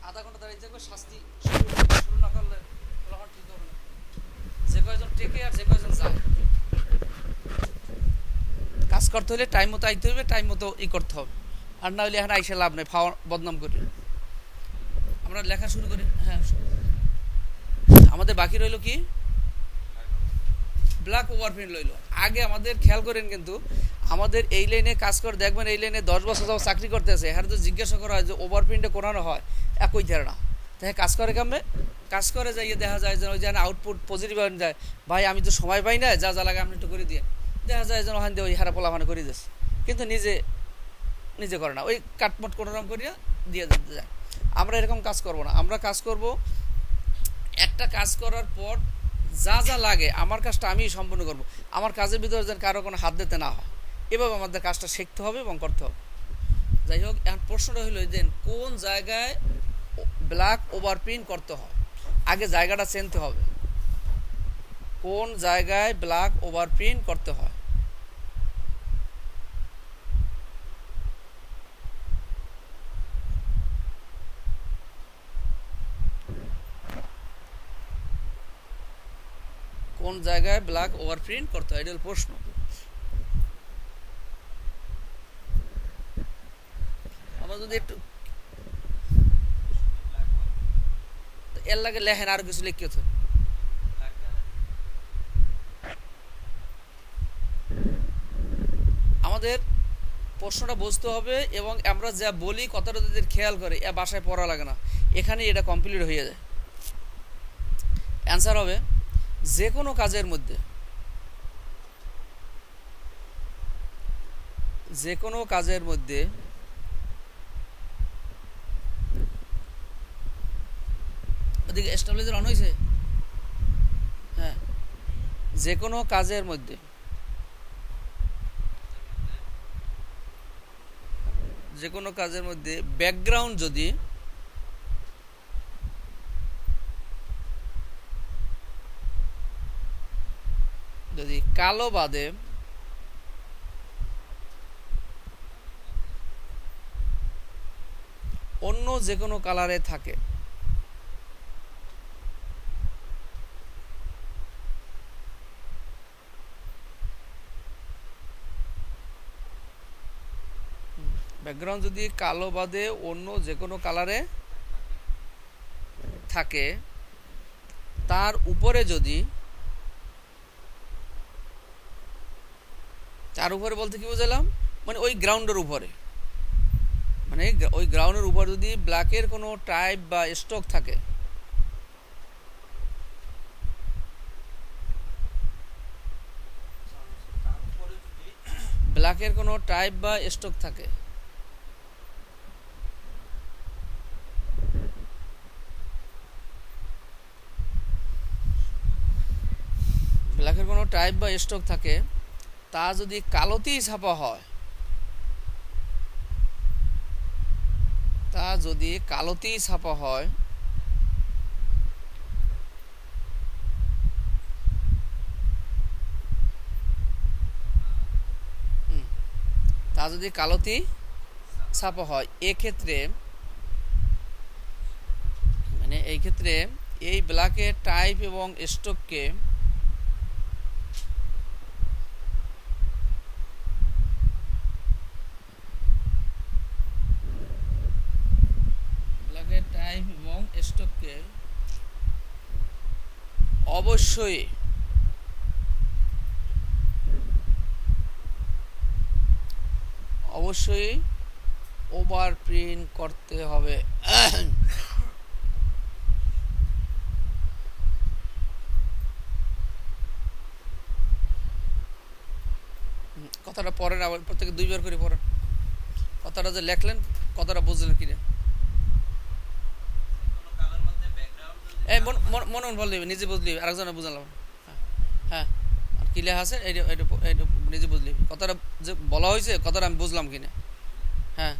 আধা ঘন্টা দাঁড়িয়ে থাকবে, শাস্তি শুরু না করলে তখন ঠিক হবে না। যে কয়জন টেকে আর যে কয়জন যায়, কাজ করতে হলে টাইম মতো আইতে হবে, টাইম মতো করতে হবে। আর না হলে এখানে আইসে লাভ নেই, ফাওয়া বদনাম করি। আমরা লেখা শুরু করি। হ্যাঁ, আমাদের বাকি রইল কি, ব্ল্যাক ওভারপ্রিন্ট লইল। আগে আমাদের খেয়াল করেন, কিন্তু আমাদের এই লাইনে কাজ করে দেখবেন, এই লাইনে 10 বছর যাও চাকরি করতেছে, হ্যাঁ তো জিজ্ঞাসা করা হয় যে ওভারপ্রিন্টে করানো হয়, একই ধারে না। তাই কাজ করে কামে, কাজ করে যাইয়ে দেখা যায় যেন ওই যেন আউটপুট পজিটিভ হয়ে যায়। ভাই আমি তো সময় পাই না, যা যা লাগে আপনি একটু করে দিয়ে, দেখা যায় যেন ওখান দিয়ে ওই হারা পোলা মানে করে দিচ্ছে, কিন্তু নিজে নিজে করে না, ওই কাটমট কোনোরকম করিয়া দিয়ে দিতে যায়। আমরা এরকম কাজ করব না। আমরা কাজ করব, একটা কাজ করার পর যা যা লাগে আমার কাজটা আমি সম্পূর্ণ করব। আমার কাজের ভিতরে যেন কারো কোনো হাত দিতে না হয়, এভাবে আমাদের কাজটা শিখতে হবে এবং করতে হবে। যাই হোক, এখন প্রশ্নটা হলো যে কোন জায়গায় ব্ল্যাক ওভারপ্রিন্ট করতে হয়। আগে জায়গাটা চিনতে হবে, কোন জায়গায় ব্ল্যাক ওভারপ্রিন্ট করতে হয়। কোন জায়গায় ব্ল্যাক ওভারপ্রিন্ট করতে হয়, এটা হল প্রশ্ন। আমরা যদি একটু এর লাগে লেখেন, আরো কিছু লিখতে হতো। আমাদের প্রশ্নটা বুঝতে হবে, এবং আমরা যা বলি কথাটা যদি খেয়াল করে, এ বাসায় পড়া লাগে না, এখানে এটা কমপ্লিট হয়ে যায়। অ্যান্সার হবে, যে কোনো কাজের মধ্যে, যে কোনো কাজের মধ্যে ওদিকে স্টেবিলাইজার অন হয়েছে। হ্যাঁ, যে কোনো কাজের মধ্যে, যে কোনো কাজের মধ্যে ব্যাকগ্রাউন্ড যদি কালো বাদে অন্য যে কোনো কালারে থাকে, ব্যাকগ্রাউন্ড যদি কালো বাদে অন্য যে কোনো কালারে থাকে, তার উপরে যদি, তার উপরে বলতে কি বুঝালাম, মানে ওই গ্রাউন্ডের উপরে, মানে ওই গ্রাউন্ডের উপর যদি ব্ল্যাকের কোনো টাইপ বা স্টক থাকে, ব্ল্যাকের কোনো টাইপ বা স্টক থাকে, ব্ল্যাকের কোনো টাইপ বা স্টক থাকে, তা যদি কালোতেই ছাপা হয়, তা যদি কালোতেই ছাপা হয়, তা যদি কালোতেই ছাপা হয়, এক্ষেত্রে মানে এই ক্ষেত্রে এই ব্ল্যাকের টাইপ এবং স্টককে ব্ল্যাকের টাইপ এবং স্টককে অবশ্যই অবশ্যই ওভার প্রিন্ট করতে হবে। কথাটা পড়েন, আবার প্রত্যেকে দুইবার করে পড়েন। কথাটা যে লেখলেন, কথাটা বুঝলেন কিনা। এই মনে মন বললি নিজে বুঝলি আরেকজনে বুঝালাম। হ্যাঁ হ্যাঁ, আর কি লেখা আছে এইটা এইটা এইটা নিজে বুঝলি কথাটা যে বলা হয়েছে কথাটা আমি বুঝলাম কিনা। হ্যাঁ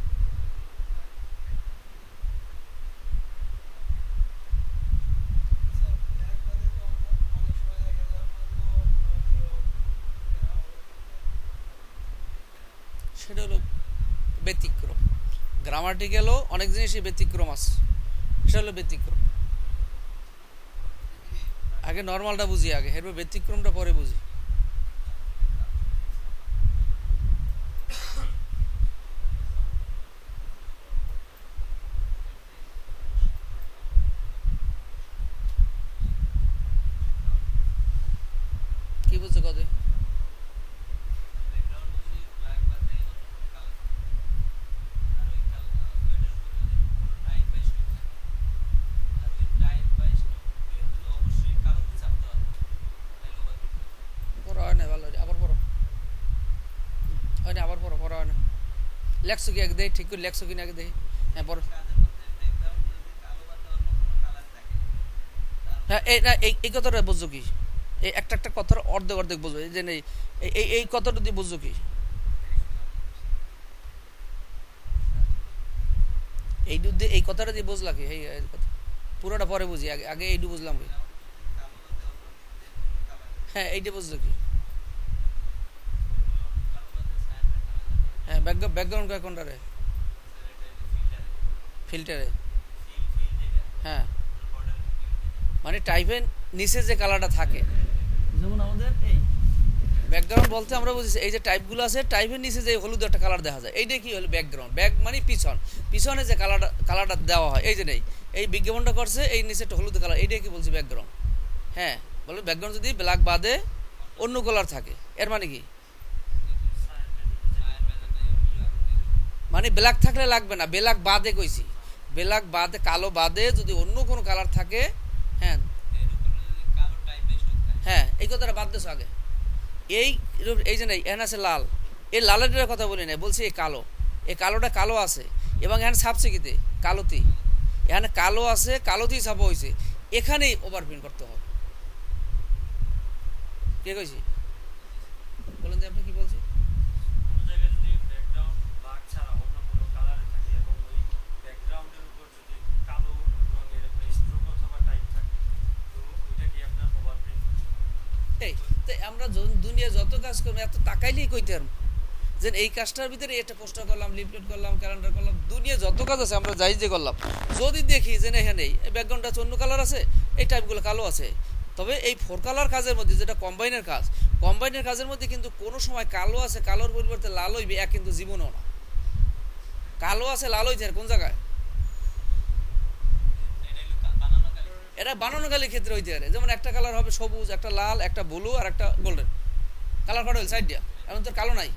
সেটা হলো ব্যতিক্রম। গ্রামাটিক্যালও অনেক জিনিসই ব্যতিক্রম আছে, সেটা হলো ব্যতিক্রম। আগে নর্মালটা বুঝি, আগে এরপর ব্যতিক্রমটা পরে বুঝি। কি বুঝছো কত? পড়া হয় না ভালো, আবার পড়ো। হয় না, আবার পড়ো, পড়া হয় না। লেখছো কি আগে দেখি, ঠিক করে লেখছো কিনা আগে দেখি। হ্যাঁ পড়ো। হ্যাঁ এই না এই কথাটা বুঝছো কি? এই একটা একটা কথার অর্ধেক অর্ধেক বুঝো, এই যে নেই এই কথাটা দিয়ে বুঝছো কি? এই দুধ দিয়ে এই কথাটা দিয়ে বুঝলা কি? এই কথা পুরোটা পরে বুঝি, আগে আগে এইটু বুঝলাম কি? হ্যাঁ এইটা বুঝছো কি? হ্যাঁ ব্যাকগ্রাউন্ড কোনটারে? ফিল্টারে। হ্যাঁ মানে টাইপের নিচে যে কালারটা থাকে, যেমন আমাদের এই ব্যাকগ্রাউন্ড বলতে আমরা বুঝি এই যে টাইপগুলো আছে, টাইপের নিচে যে হলুদ একটা কালার দেখা যায়, এইটা কি হলো ব্যাকগ্রাউন্ড। ব্যাক মানে পিছন, পিছনে যে কালারটা দেওয়া হয়, এই যে নেই এই বিজ্ঞাপনটা করছে এই নিচে একটা হলুদ কালার, এইটাই কি বলছি ব্যাকগ্রাউন্ড। হ্যাঁ বলে ব্যাকগ্রাউন্ড যদি ব্ল্যাক বাদে অন্য কালার থাকে, এর মানে কি? মানে ব্ল্যাক থাকলে লাগবে না, ব্ল্যাক বাদে কইছি, ব্ল্যাক বাদে কালো বাদে যদি অন্য কোনো কালার থাকে। হ্যাঁ হ্যাঁ এই কথাটা বাদ দেছো আগে। এই এই যে নেই এখানে আছে লাল, এই লালের কথা বলি না, বলছি এই কালো, এই কালোটা কালো আছে এবং এখানে ছাপছে কিতে কালোতি, এখানে কালো আছে কালোতেই ছাপা হয়েছে, এখানেই ওভারপ্রিন্ট করতে হবে। কে কইছি? বলেন যে আপনি কি বলছেন? এই তো আমরা দুনিয়া যত কাজ করবো এত তাকাইলেই কইতে পারবো যে এই কাজটার ভিতরে এটা পোস্টার করলাম, লিফলেট করলাম, ক্যালেন্ডার করলাম, দুনিয়া যত কাজ আছে আমরা যাই যে করলাম, যদি দেখি যে এখানে এই ব্যাকগ্রাউন্ডটা অন্য কালার আছে, এই টাইপগুলো কালো আছে, তবে এই ফোর কালার কাজের মধ্যে যেটা কম্বাইনের কাজ, কম্বাইনের কাজের মধ্যে কিন্তু কোনো সময় কালো আছে কালোর পরিবর্তে লাল হইবে এক কিন্তু জীবনও না। কালো আছে লাল হইছে কোন জায়গায়? এটা বানানো কালির ক্ষেত্রে হইতে পারে, যেমন একটা কালার হবে সবুজ, একটা লাল, একটা ব্লু আর একটা গোল্ডেন, কালার করা হল সাইড দিয়া, এখন তোর কালো নাই।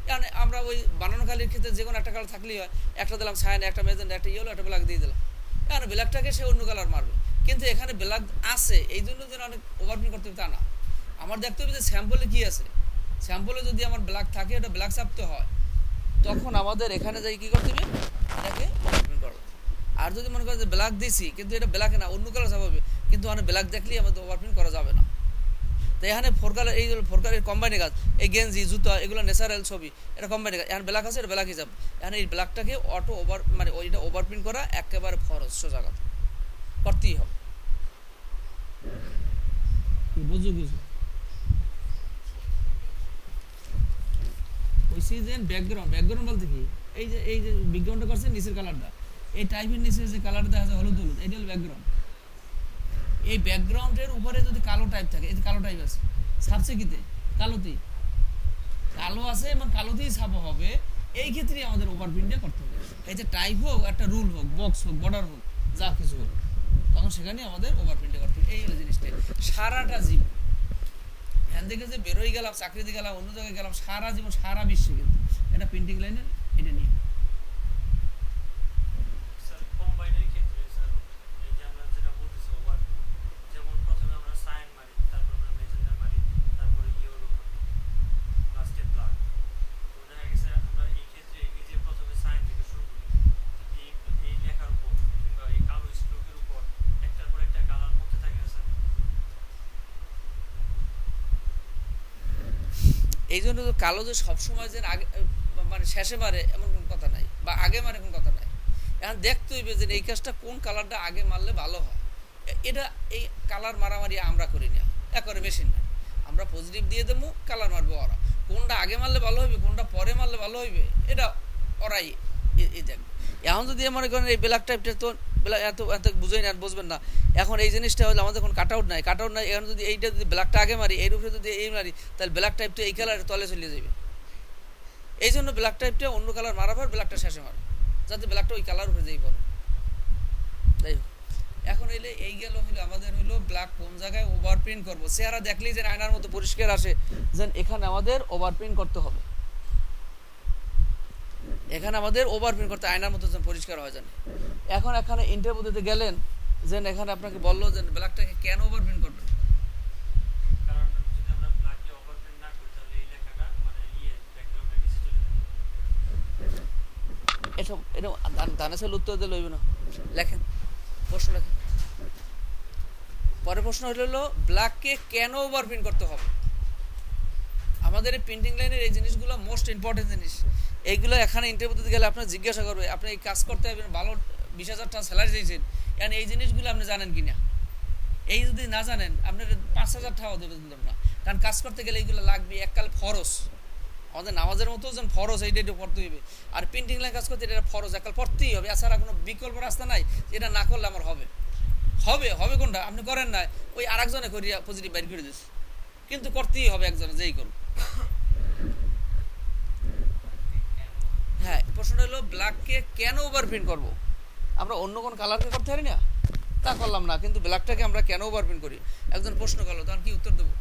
কারণ আমরা ওই বানানো কালির ক্ষেত্রে যে কোনো একটা কালার থাকলেই হয়, একটা দিলাম সায়ান, একটা মেজেন্টা, একটা ইয়েলো, একটা ব্ল্যাক দিয়ে দিলাম, এখন ব্ল্যাকটাকে সে অন্য কালার মারবে, কিন্তু এখানে ব্ল্যাক আছে এই জন্য যেন অনেক ওভারপ্রিন্ট করতে হবে তা না। আমার দেখতে হবে যে স্যাম্পলে কি আছে, স্যাম্পলে যদি আমার ব্ল্যাক থাকে এটা ব্ল্যাক ছাপতে হয়, তখন আমাদের এখানে যাই কি করতে হবে, এটাকে ওভারপ্রিন্ট করবো। আর যদি মনে করেন যে ব্ল্যাক দিছি কিন্তু এটা ব্ল্যাক না অন্য কালার ছাপাবে, কিন্তু মানে ব্ল্যাক দেখলেই আমাদের ওভারপ্রিন্ট করা যাবে না। তো এখানে ফোর কালার, এই ফোর কালারের কম্বাইনে কাজ, এই গেঞ্জি জুতা এগুলো ন্যাচারাল ছবি, এটা কম্বাইনে কাজ, এখন ব্ল্যাক আছে এটা ব্ল্যাক হিসাব, এখন এই ব্ল্যাকটাকে অটো ওভার মানে ওইটা ওভারপ্রিন্ট করা একেবারে ফরজ, সোজা কথা করতেই হবে। বুঝো বুঝো ওই সিজন ব্যাকগ্রাউন্ড, ব্যাকগ্রাউন্ড বলতে কি এই যে বিজ্ঞাপনটা করছে নিচের কালারটা, এই টাইপের নিচে যে কালারটা দেখা যায় হলুদ হলুদ, এইটা হলো ব্যাকগ্রাউন্ড। এই ব্যাকগ্রাউন্ডের উপরে যদি কালো টাইপ থাকে, এই যে কালো টাইপ আছে ছাপছে কিতে কালোতেই, কালো আছে এবং কালোতেই ছাপা হবে, এই ক্ষেত্রেই আমাদের ওভারপ্রিন্টটা করতে হবে। এই যে টাইপ হোক, একটা রুল হোক, বক্স হোক, বর্ডার হোক, যা কিছু হোক, তখন সেখানে আমাদের ওভারপ্রিন্টটা করতে হবে। এই হলো জিনিসটা সারাটা জীবন, এখান থেকে যে বেরোই গেলাম, চাকরিতে গেলাম, অন্য জায়গায় গেলাম, সারা জীবন সারা বিশ্বে কিন্তু এটা প্রিন্টিং লাইনের এটা নিয়ে। এই জন্য তো কালো যে সবসময় যে আগে মানে শেষে মারে এমন কোনো কথা নাই, বা আগে মারে কোনো কথা নাই। এখন দেখতে হইবে যে এই কাজটা কোন কালারটা আগে মারলে ভালো হয়। এটা এই কালার মারামারি আমরা করি না, একবারে মেশিন না। আমরা পজিটিভ দিয়ে দেবো, কালার মারবে ওরা। কোনটা আগে মারলে ভালো হইবে, কোনটা পরে মারলে ভালো হইবে, এটা ওরাই এই দেখবে। এখন যদি মনে করেন এই ব্ল্যাক টাইপটা তো এত এত বুঝেই না, বুঝবেন না। এখন এই জিনিসটা হলে আমাদের এখন কাট আউট নাই, এখন যদি এইটা যদি ব্ল্যাকটা আগে মারি, এর উপরে যদি এই মারি, তাহলে ব্ল্যাক টাইপটা এই কালারের তলে চলে যাবে। এই জন্য ব্ল্যাক টাইপটা অন্য কালার মারা পর ব্ল্যাকটা শেষে মারে, যাতে ব্ল্যাকটা ওই কালার উপরে যেই পড়ে। যাই হোক, এখন এলে এই গেল হলো আমাদের হলো ব্ল্যাক কোন জায়গায় ওভার প্রিন্ট করবো। চেহারা দেখলেই যেন আয়নার মতো পরিষ্কার আসে, যেন এখানে আমাদের ওভার প্রিন্ট করতে হবে। এখানে আমাদের ওভার প্রিন্ট করতে আয়নার মতো যেন পরিষ্কার হয় জানে। এখন এখানে ইন্টারভিউতে গেলেন, যেন এখানে আপনাকে বললো যে ব্ল্যাকটাকে কেন ওভার প্রিন্ট করবেন। এসব এটা দানেশের উত্তর দিয়ে লইবে না, লেখেন প্রশ্ন লেখেন। পরের প্রশ্ন হলো ব্ল্যাককে কেন ওভার প্রিন্ট করতে হবে। আমাদের এই প্রিন্টিং লাইনের এই জিনিসগুলো মোস্ট ইম্পর্টেন্ট জিনিস। এইগুলো এখানে ইন্টারভিউতে গেলে আপনার জিজ্ঞাসা করবে, আপনি এই কাজ করতে হবে, ভালো 20,000 টাকা স্যালারি দিয়েছেন, এখন এই জিনিসগুলো আপনি জানেন কিনা। এই যদি না জানেন আপনার 5,000 টাকাও দেবেন না, কারণ কাজ করতে গেলে এইগুলো লাগবে। এককাল ফরজ, আমাদের নামাজের মতো যেন ফরজ, এইটা পড়তে হইবে। আর প্রিন্টিং লাইন কাজ করতে এটা ফরজ, এককাল পড়তেই হবে, এছাড়া কোনো বিকল্প রাস্তা নাই। এটা না করলে আমার হবে হবে হবে কোনটা আপনি করেন না, ওই আর একজনে করিয়া পজিটিভ বাইর করে দিচ্ছে, কিন্তু করতেই হবে একজনে যেই করুন। হ্যাঁ, প্রশ্ন হলো ব্ল্যাককে কেন ওভার প্রিন্ট করবো। আমরা অন্য কোন কালারকে করতে পারি না, তা করলাম না, কিন্তু ব্ল্যাকটাকে আমরা কেন ওভার প্রিন্ট করি। একজন প্রশ্ন করলো, তখন কি উত্তর দেবো।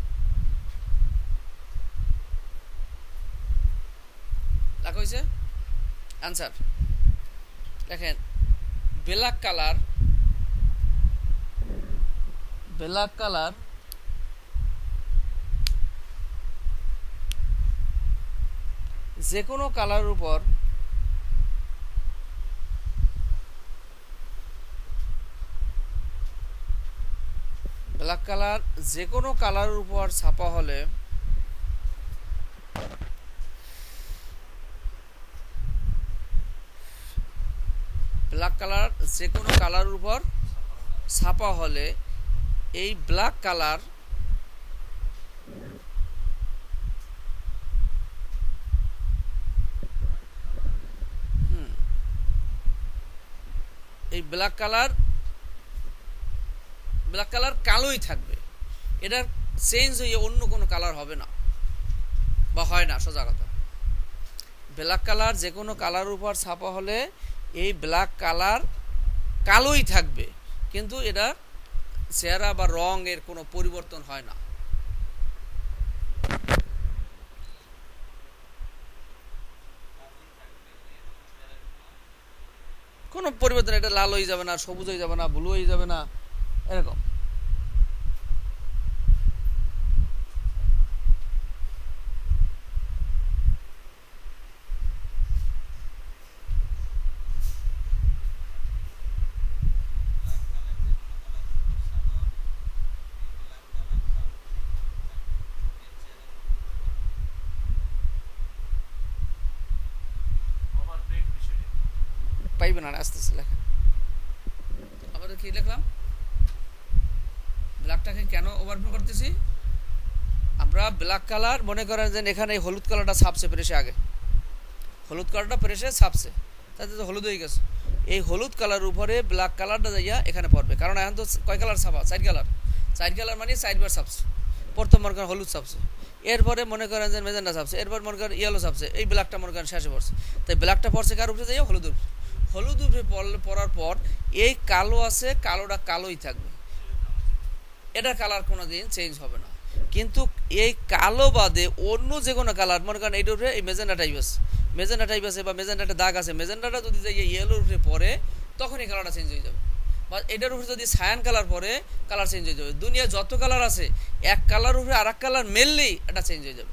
লেখা হয়েছে অ্যান্সার, দেখেন ব্ল্যাক কালার যে কোনো কালারের উপর ব্ল্যাক কালার যে কোনো কালারের উপর ছাপা হলে ব্ল্যাক কালার যে কোনো কালারের উপর ছাপা হলে এই ব্ল্যাক কালার এই ব্ল্যাক কালার কালোই থাকবে। এটার চেঞ্জ হয়ে অন্য কোনো কালার হবে না, বা হয় না। সোজা কথা, ব্ল্যাক কালার যে কোনো কালার উপর ছাপা হলে এই ব্ল্যাক কালার কালোই থাকবে, কিন্তু এটা চেহারা বা রং এর কোনো পরিবর্তন হয় না। কোনো পরিবর্তন, এটা লাল হয়ে যাবে না, সবুজ হয়ে যাবে না, ব্লু হয়ে যাবে না, এরকম। পাইবে না, আস্তে আস্তে লেখা। আমাদের কি লিখলাম, ব্ল্যাকটাকে কেন ওভারপ্রিন্ট করতেছি। আমরা ব্ল্যাক কালার মনে করেন যে এখানে এই হলুদ কালারটা ছাপছে প্রেসে, আগে হলুদ কালারটা প্রেসে ছাপছে, তাতে তো হলুদ হয়ে গেছে। এই হলুদ কালার উপরে ব্ল্যাক কালারটা যাইয়া এখানে পড়বে, কারণ এখন তো কয় কালার ছাপা, 4 কালার মানে 4বার ছাপছে। প্রথম মনে করেন হলুদ ছাপছে, এরপরে মনে করেন যে মেজেন্ডা ছাপছে, এরপর মনে করেন ইয়েলো ছাপছে, এই ব্ল্যাকটা মনে করেন শেষে পড়ছে। তাই ব্ল্যাকটা পড়ছে কার উপরে যাইয়া, হলুদ উপরে। হলুদ উপরে পড়ার পর এই কালো আছে, কালোটা কালোই থাকবে, এটার কালার কোনো দিন চেঞ্জ হবে না। কিন্তু এই কালো বাদে অন্য যে কোনো কালার মনে করেন এইটার উপরে এই মেজেন্ডা টাইপ আছে বা মেজেন্ডাটা দাগ আছে, মেজেন্ডাটা যদি যাই ইয়েলোর উপরে পড়ে, তখন এই কালারটা চেঞ্জ হয়ে যাবে। বা এটার উপরে যদি সায়ান কালার পরে, কালার চেঞ্জ হয়ে যাবে। দুনিয়ায় যত কালার আছে, এক কালার উপরে আর এক কালার মেললেই এটা চেঞ্জ হয়ে যাবে।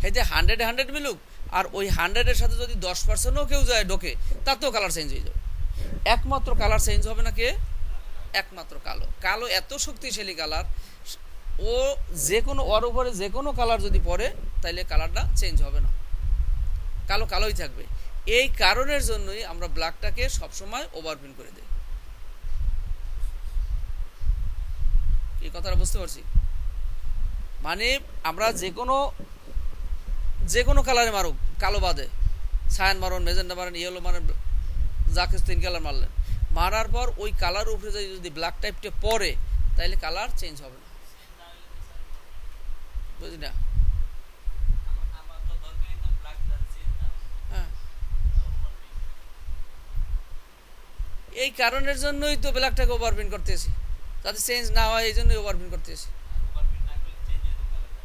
হেতে 100 মিলুক, আর ওই 100-এর সাথে যদি 10%ও কেউ যায় ঢোকে, তাতেও কালার চেঞ্জ হয়ে যাবে। একমাত্র কালার চেঞ্জ হবে না কে, একমাত্র কালো এত শক্তিশালী কালার, ও যে কোনো ওর উপরে যে কোনো কালার যদি পড়ে তাইলে কালারটা চেঞ্জ হবে না, কালো কালোই থাকবে। এই কারণের জন্যই আমরা ব্ল্যাকটাকে সবসময় ওভারপ্রিন্ট করে দিই। এই কথাটা বুঝতে পারছি? মানে আমরা যে কোনো কালারে মারুক, কালো বাদে, সায়ান মারুন, মেজেন্ডা মারেন, ইয়েলো মারেন, যা কিছু 3 কালার মারলেন, মারার পর ওই কালার উপরে যদি ব্ল্যাক টাইপটা পরে তাহলে কালার চেঞ্জ হবে না, বুঝলি না? হ্যাঁ, এই কারণের জন্যই তো ব্ল্যাকটাকে ওভারপ্রিন্ট করতেছি, যাতে চেঞ্জ না হয়, এই জন্যই ওভারপ্রিন্ট করতেছি।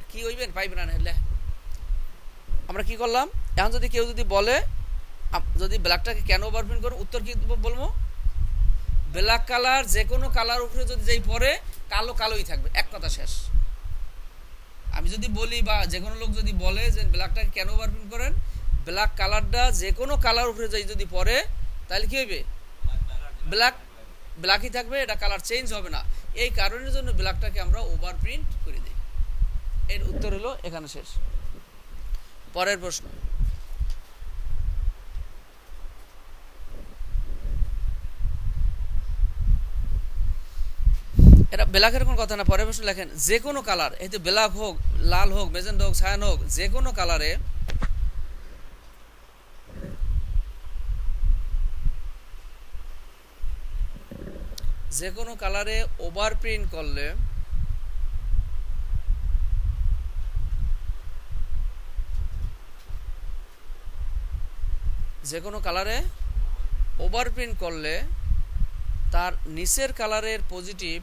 কি হইবেন পাইবেন না হলে আমরা কি করলাম? এখন যদি কেউ যদি বলে যদি ব্ল্যাকটাকে কেন ওভারপ্রিন্ট করো, উত্তর কি বলবো? ব্ল্যাক কালার যে কোনো কালার উপরে যদি যেই পরে কালো কালোই থাকবে, এক কথা শেষ। আমি যদি বলি বা যে কোনো লোক যদি বলে যে ব্ল্যাকটাকে কেন ওভারপ্রিন্ট করেন, ব্ল্যাক কালারটা যে কোনো কালার উপরে যদি পরে তাহলে কি হইবে? ব্ল্যাকই থাকবে, এটা কালার চেঞ্জ হবে না। এই কারণের জন্য ব্ল্যাকটাকে আমরা ওভারপ্রিন্ট করে দিই। এর উত্তর হলো এখানে শেষ। পরের প্রশ্ন, এটা ব্ল্যাকের কোনো কথা না। পরের প্রশ্ন লেখেন, যে কোনো কালার, এই তো ব্ল্যাক হোক, লাল হোক, মেজেন্ডা হোক, ছায়ান হোক, যে কোনো কালারে ওভারপ্রিন্ট করলে তার নিচের কালারের পজিটিভ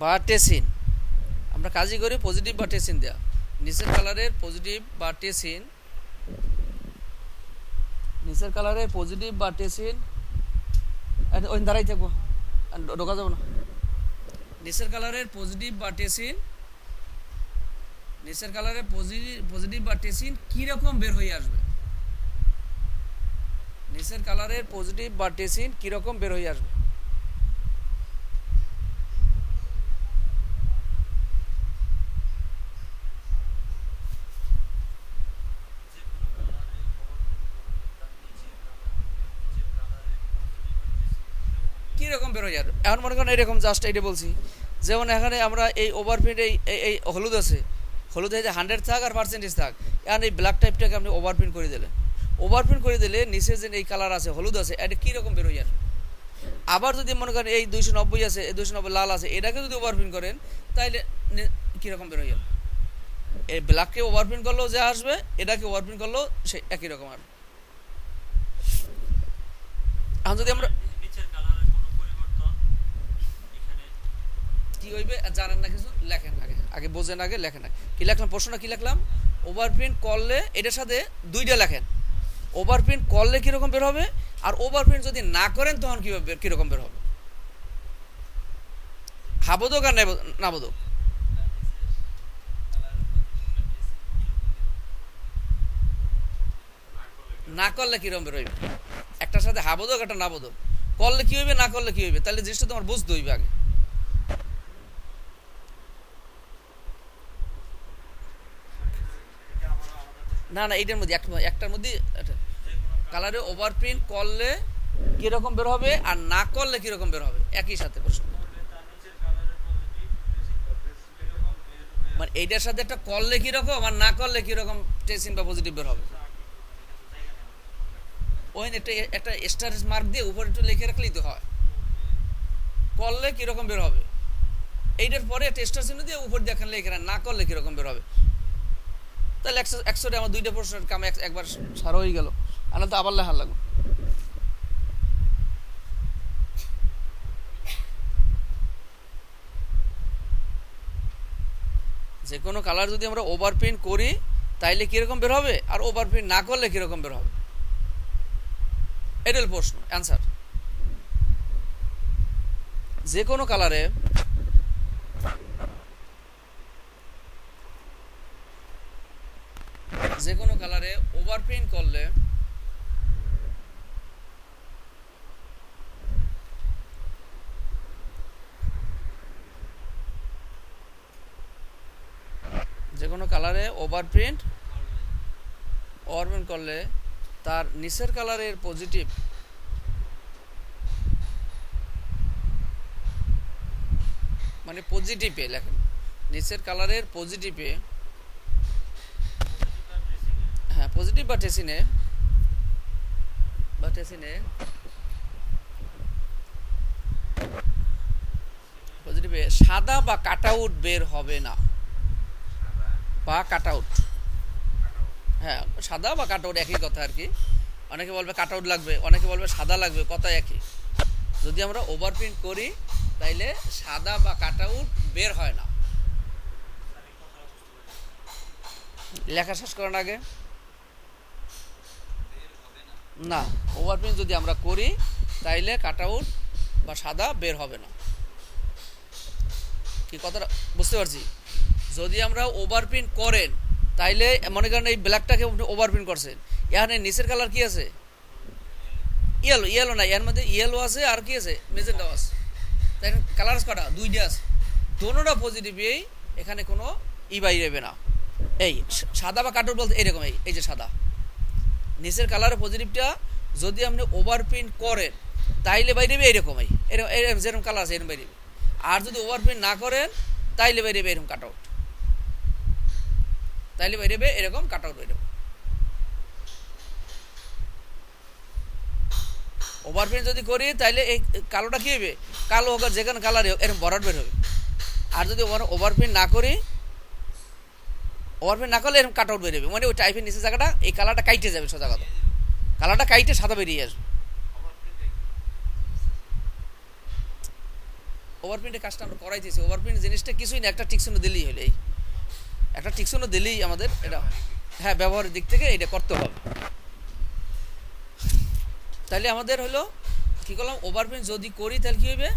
বা টেসিন, আমরা কাজই করি পজিটিভ বা টেসিন দেওয়া, নিচের কালারের পজিটিভ বা টেসিন, ওই দাঁড়াই থাকবো, ঢোকা যাবো না। নিচের কালারের পজিটিভ বা টেসিন কিরকম বের হয়ে আসবে? নিচের কালারের পজিটিভ বা টেসিন কিরকম বের হয়ে আসবে? কিরকম বের হয়ে যাবে? এখন মনে করেন এরকম, জাস্ট এইটা বলছি, যেমন এখানে আমরা এই ওভারপ্রিন্ট এই হলুদ আছে, হলুদ হয়ে 100 থাক আর পার্সেন্টেজ থাক, এখন এই ব্ল্যাক টাইপটাকে আপনি ওভারপ্রিন্ট করে দিলে নিচে যে এই কালার আছে, হলুদ আছে, এটা কীরকম বের হয়ে যাবে? আবার যদি মনে করেন এই 290 আছে, এই 290 লাল আছে, এটাকে যদি ওভারপ্রিন্ট করেন তাহলে কীরকম বের হয়ে যাবে? এই ব্ল্যাককে ওভারপ্রিন্ট করলেও যা আসবে, এটাকে ওভারপ্রিন্ট করলেও সে একই রকম আসবে। এখন যদি আমরা কি হইবে জানেন না কিছু, লেখেন আগে বোঝেন, আগে লেখেন। কি লিখলাম? প্রশ্নটা কি লিখলাম? ওভারপ্রিন্ট করলে এটার সাথে দুইটা লেখেন, ওভারপ্রিন্ট করলে কিরকম বের হবে, আর ওভারপ্রিন্ট যদি না করেন তখন কিরকম বের হবে। হাবোধক আর নাবোধক। না করলে কিরকম বের হইবে? একটার সাথে হাবোধক, একটা নাবোধক। করলে কি হইবে, না করলে কি হইবে, তাহলে জিনিসটা তোমার বুঝতে হইবে আগে। না এইটার মধ্যে একটার মধ্যে কালারে ওভারপ্রিন্ট করলে কিরকম বের হবে আর না করলে কিরকম বের হবে, একই সাথে প্রশ্ন। মানে এইটার সাথে একটা করলে কিরকম আর না করলে কিরকম টেসিন বা পজিটিভ বের হবে, ওই একটা স্টার মার্ক দিয়ে উপরে একটু লিখে রাখলেই তো হয়। করলে কিরকম বের হবে, এইটার পরে একটা স্টার চিহ্ন দিয়ে উপর দিয়ে এখানে লিখে না করলে কিরকম বের হবে। তাহলে 100 আমার দুইটা প্রশ্নের কাম একবার সারা হয়ে গেল, আর তো আবার লেখার লাগবে। যে কোনো কালার যদি আমরা ওভারপ্রিন্ট করি তাইলে কিরকম বের হবে, আর ওভারপ্রিন্ট না করলে কিরকম বের হবে, এটাই প্রশ্ন, অ্যান্সার। যে কোনো কালারে ওভারপ্রিন্ট করলে কালারে ওভারপ্রিন্ট করলে তার নিচের কালারের পজিটিভ মানে পজিটিভে লেখেন, নিচের কালারের পজিটিভে, হ্যাঁ পজিটিভ বা টেসিনে পজিটিভে সাদা বা কাটআউট বের হবে না, বা কাটআউট, হ্যাঁ সাদা বা কাটআউট একই কথা আর কি। অনেকে বলবে কাটআউট লাগবে, অনেকে বলবে সাদা লাগবে, কথা একই। যদি আমরা ওভারপ্রিন্ট করি তাইলে সাদা বা কাটআউট বের হয় না। লেখা শেষ করার আগে না, ওভারপ্রিন্ট যদি আমরা করি তাইলে কাটআউট বা সাদা বের হবে না। কি কথাটা বুঝতে পারছি? যদি আমরা ওভারপ্রিন্ট করেন তাইলে মনে করেন এই ব্ল্যাকটাকে ওভারপ্রিন্ট করছেন, এখানে নিচের কালার কি আছে? ইয়েলো না, এর মধ্যে ইয়েলো আছে আর কি আছে? মেজেন্টা আছে। তাই কালার কটা? দুইটা আছে, দোনোটা পজিটিভই, এখানে কোনো বাইরে না। এই সাদা বা কাটআউট বলতে এইরকম, এই যে সাদা নিচের কালারের পজিটিভটা যদি আপনি ওভারপ্রিন্ট করেন তাইলে বাইরে এইরকমই, এরকম যেরকম কালার আছে এরকম বাইরে। আর যদি ওভারপ্রিন্ট না করেন তাইলে বাইরে এরকম কাটআউট, তাইলে বাইরে এরকম কাটআউট বাইরে। ওভারপ্রিন্ট যদি করি তাইলে এই কালোটা কী হবে? কালো হোক আর যেখানে কালার হোক এরকম বরাট বের হবে। আর যদি ওভারপ্রিন্ট না করি, ওভারপ্রিন্ট না করলে এরকম কাটআউট বেরোবে, মানে ওই টাইপের নিচে জায়গাটা এই কালারটা কাইটে যাবে, সোজা কথা কালারটা কাইটে সাদা বেরিয়ে আসবে। ওভারপ্রিন্টের কাজটা আমরা করাইতেছি। ওভারপ্রিন্ট জিনিসটা কিছুই না, একটা টিকশনও দিলেই হলে, এই একটা টিকশনও দিলেই আমাদের এটা, হ্যাঁ ব্যবহারের দিক থেকে এটা করতে হবে। তাহলে আমাদের হলো কী করলাম, ওভারপ্রিন্ট যদি করি তাহলে কী হবে?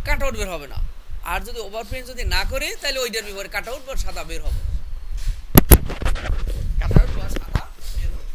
কাটআউট বের হবে না। আর যদি ওভারপ্রিন্ট যদি না করি তাহলে ওইটার বিপরীতে কাটআউট বা সাদা বের হবে, কাটআউট বা সাদা বের হবে।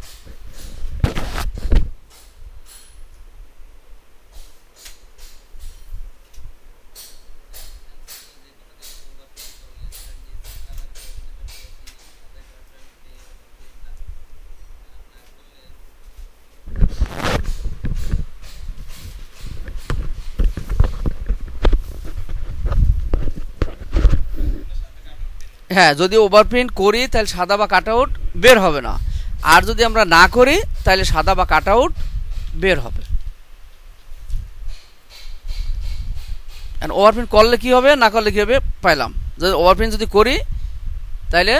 হ্যাঁ যদি ওভারপ্রিন্ট করি তাহলে সাদা বা কাটআউট বের হবে না, আর যদি আমরা না করি তাহলে সাদা বা কাটআউট বের হবে। ওভারপ্রিন্ট করলে কি হবে, না করলে কি হবে পাইলাম। যদি ওভারপ্রিন্ট যদি করি তাহলে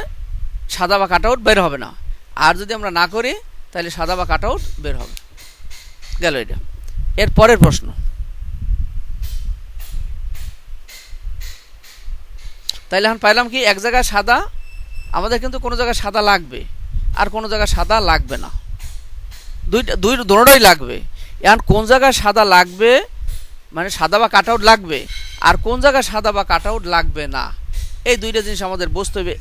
সাদা বা কাটআউট বের হবে না, আর যদি আমরা না করি তাহলে সাদা বা কাটআউট বের হবে। গেল এটা। এর পরের প্রশ্ন, তাইলে এখন পাইলাম কি, এক জায়গায় সাদা, আমাদের কিন্তু কোনো জায়গায় সাদা লাগবে আর কোনো জায়গায় সাদা লাগবে না, দুটোটাই লাগবে। এখন কোন জায়গায় সাদা লাগবে মানে সাদা বা কাটআউট লাগবে, আর কোন জায়গায় সাদা বা কাটআউট লাগবে না, এই দুইটা জিনিস আমাদের বুঝতে হবে।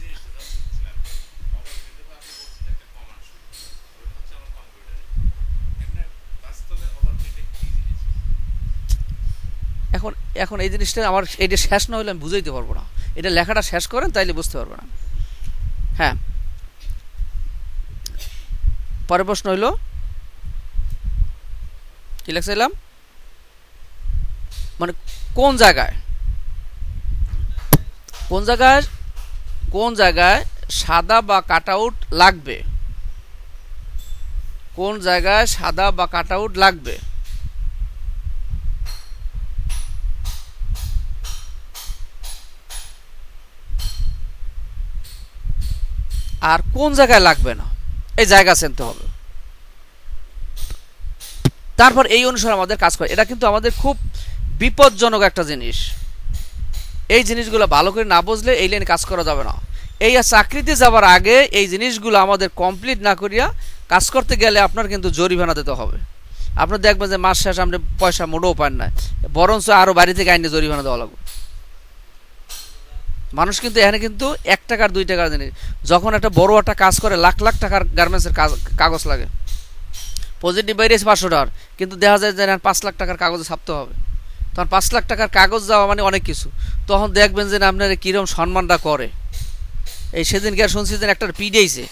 এখন এখন এই জিনিসটা আমার এটা শেষ না হলে আমি বুঝাইতে পারবো না, এটা লেখাটা শেষ করেন তাইলে বুঝতে পারবো না। হ্যাঁ পরের প্রশ্ন হইল কি লেখছিলাম, মানে কোন জায়গায় সাদা বা কাটআউট লাগবে, কোন জায়গায় সাদা বা কাটআউট লাগবে। আর কোন জায়গায় লাগবে না, এই জায়গা চিনতে হবে। তারপর এই অনুসারে আমাদের কাজ করে। এটা কিন্তু আমাদের খুব বিপজ্জনক একটা জিনিস, এই জিনিসগুলো ভালো করে না বুঝলে এই লাইনে কাজ করা যাবে না। এই চাকরিতে যাওয়ার আগে এই জিনিসগুলো আমাদের কমপ্লিট না করিয়া কাজ করতে গেলে আপনার কিন্তু জরিমানা দিতে হবে। আপনি দেখবেন যে মাস শেষ আপনি পয়সা মোটেও পান না, বরঞ্চ আরও বাড়ি থেকে আইনে জরিমানা দেওয়া লাগবে। মানুষ কিন্তু এখানে কিন্তু 1 টাকার 2 টাকার জিনিস, যখন একটা বড় একটা কাজ করে লাখ লাখ টাকার গার্মেন্টসের কাগজ লাগে, পজিটিভ বাইরেছে 500 টাকার, কিন্তু দেখা যায় যে 5 লাখ টাকার কাগজে ছাপতে হবে। তখন 5 লাখ টাকার কাগজ যাওয়া মানে অনেক কিছু। তখন দেখবেন যে আপনার কীরকম সম্মানটা করে। এই সেদিনকে আর শুনছি যে একটার পিডিয়েছে।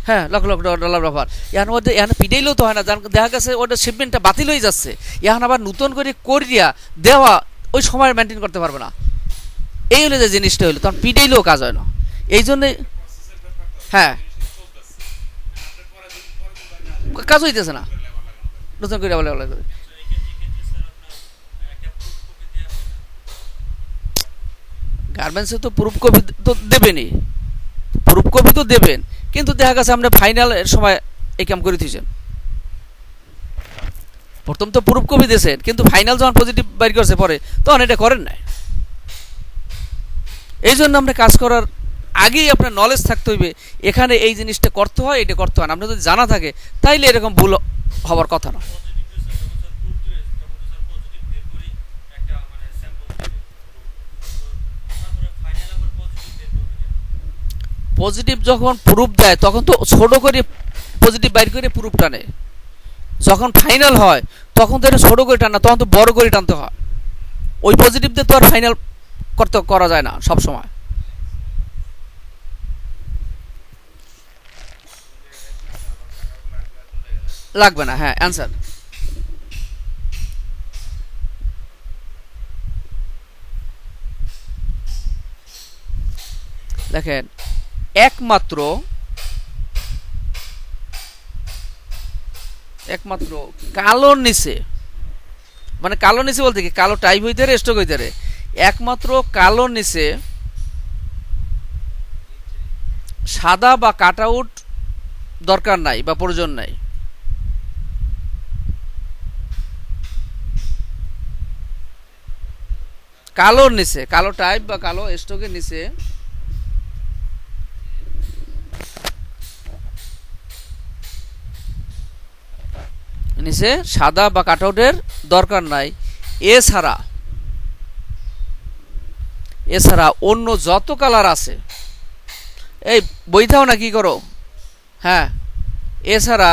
হ্যাঁ, লক্ষ লক্ষ ডলার ব্যাপার। এখন ওদের এখন পিডাইলেও তো হয় না, দেখা গেছে ওদের শিপমেন্টটা বাতিল হয়ে যাচ্ছে, এখন আবার নতুন করে করিয়া দেওয়া ওই সময় মেনটেন করতে পারবে না। এই হলে যে জিনিসটা হইলো তখন পিডাইলেও কাজ হয় না। এই জন্যে হ্যাঁ কাজ হইতেছে না, নতুন করে আবার লেভেল করে। গার্মেন্টসে তো প্রুফ কপি তো দেবেনই, প্রুফ কপি তো দেবেন, কিন্তু দেখা গেছে আপনি ফাইনালের সময় এই কাম করে দিয়েছেন। প্রথম তো প্রুফ কপি দিয়েছেন, কিন্তু ফাইনাল যখন পজিটিভ বাইর করছে পরে তখন এটা করেন নাই। এই জন্য আমরা কাজ করার আগেই আপনার নলেজ থাকতে হইবে, এখানে এই জিনিসটা করতে হয়, এটা করতে হয় না। আপনার যদি জানা থাকে তাইলে এরকম ভুল হওয়ার কথা না। পজিটিভ যখন প্রুফ দেয় তখন তো ছোট করে পজিটিভ বাইর করে প্রুফ টানে, যখন ফাইনাল হয় তখন তো এটা ছোট করে টানা, তখন তো বড় করে টানতে হয়। ওই পজিটিভ দিয়ে তো আর ফাইনাল করা যায় না সব সময়। লাগবে না, হ্যাঁ অ্যান্সার। দেখেন একমাত্র একমাত্র কালোর নিচে, মানে কালো নিচে বলতে কি কালো টাইপ হইতে রে স্টক হইতে রে, একমাত্র কালোর নিচে সাদা বা কাট আউট দরকার নাই বা প্রয়োজন নাই। কালোর নিচে, কালো টাইপ বা কালো স্টকের নিচে নিচে সাদা বা কাটআউটের দরকার নাই। এছাড়া অন্য যত কালার আছে, এই বইথাও না কি করো, হ্যাঁ এছাড়া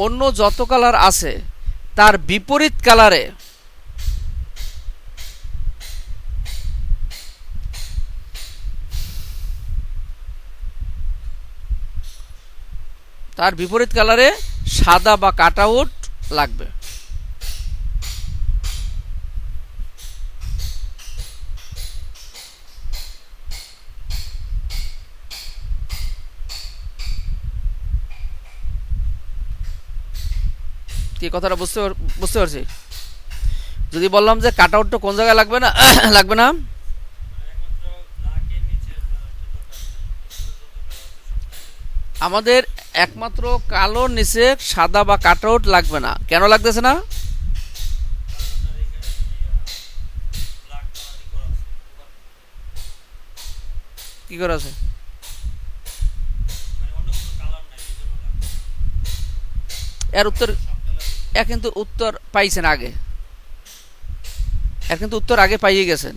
অন্য যত কালার আছে তার বিপরীত কালারে সাদা বা কাটআউট লাগবে। কি কথাটা বুঝতে পারছি? যদি বললাম যে কাটআউটটা কোন জায়গায় লাগবে না, লাগবে না, আমাদের একমাত্র কালোর নিচে সাদা বা কাটআউট লাগবে না। কেন লাগতেছে না? কি করে আছে? এর উত্তর কিন্তু উত্তর পাইছেন আগে, কিন্তু উত্তর আগে পাইয়ে গেছেন।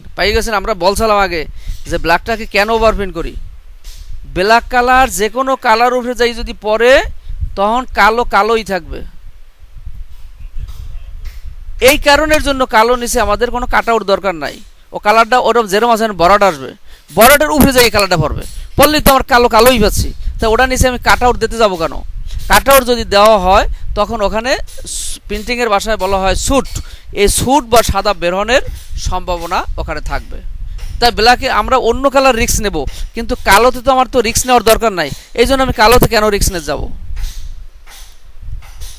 আমরা বলছিলাম আগে যে ব্ল্যাকটাকে কেন ওভারপ্রিন্ট করি। ব্ল্যাক কালার যে কোনো কালার উপরে যাই যদি পরে তখন কালোই থাকবে। এই কারণের জন্য কালো নিচে আমাদের কোনো কাটআউট দরকার নাই। ও কালারটা ওরকম যেরকম আছে বর্ডার আসবে, বর্ডারের উপরে যাই কালারটা পড়বে, পড়লেই তো আমার কালোই পাচ্ছি। তা ওটা নিচে আমি কাটআউট দিতে যাবো কেন? কাটআউট যদি দেওয়া হয় তখন ওখানে প্রিন্টিংয়ের ভাষায় বলা হয় স্যুট, এই স্যুট বা সাদা বেরোনের সম্ভাবনা ওখানে থাকবে। তাই ব্ল্যাকে আমরা অন্য কালার রিস্ক নেব, কিন্তু কালোতে তো আমার তো রিস্ক নেওয়ার দরকার নাই। এই জন্য আমি কালোতে কেন রিস্ক নিয়ে যাব?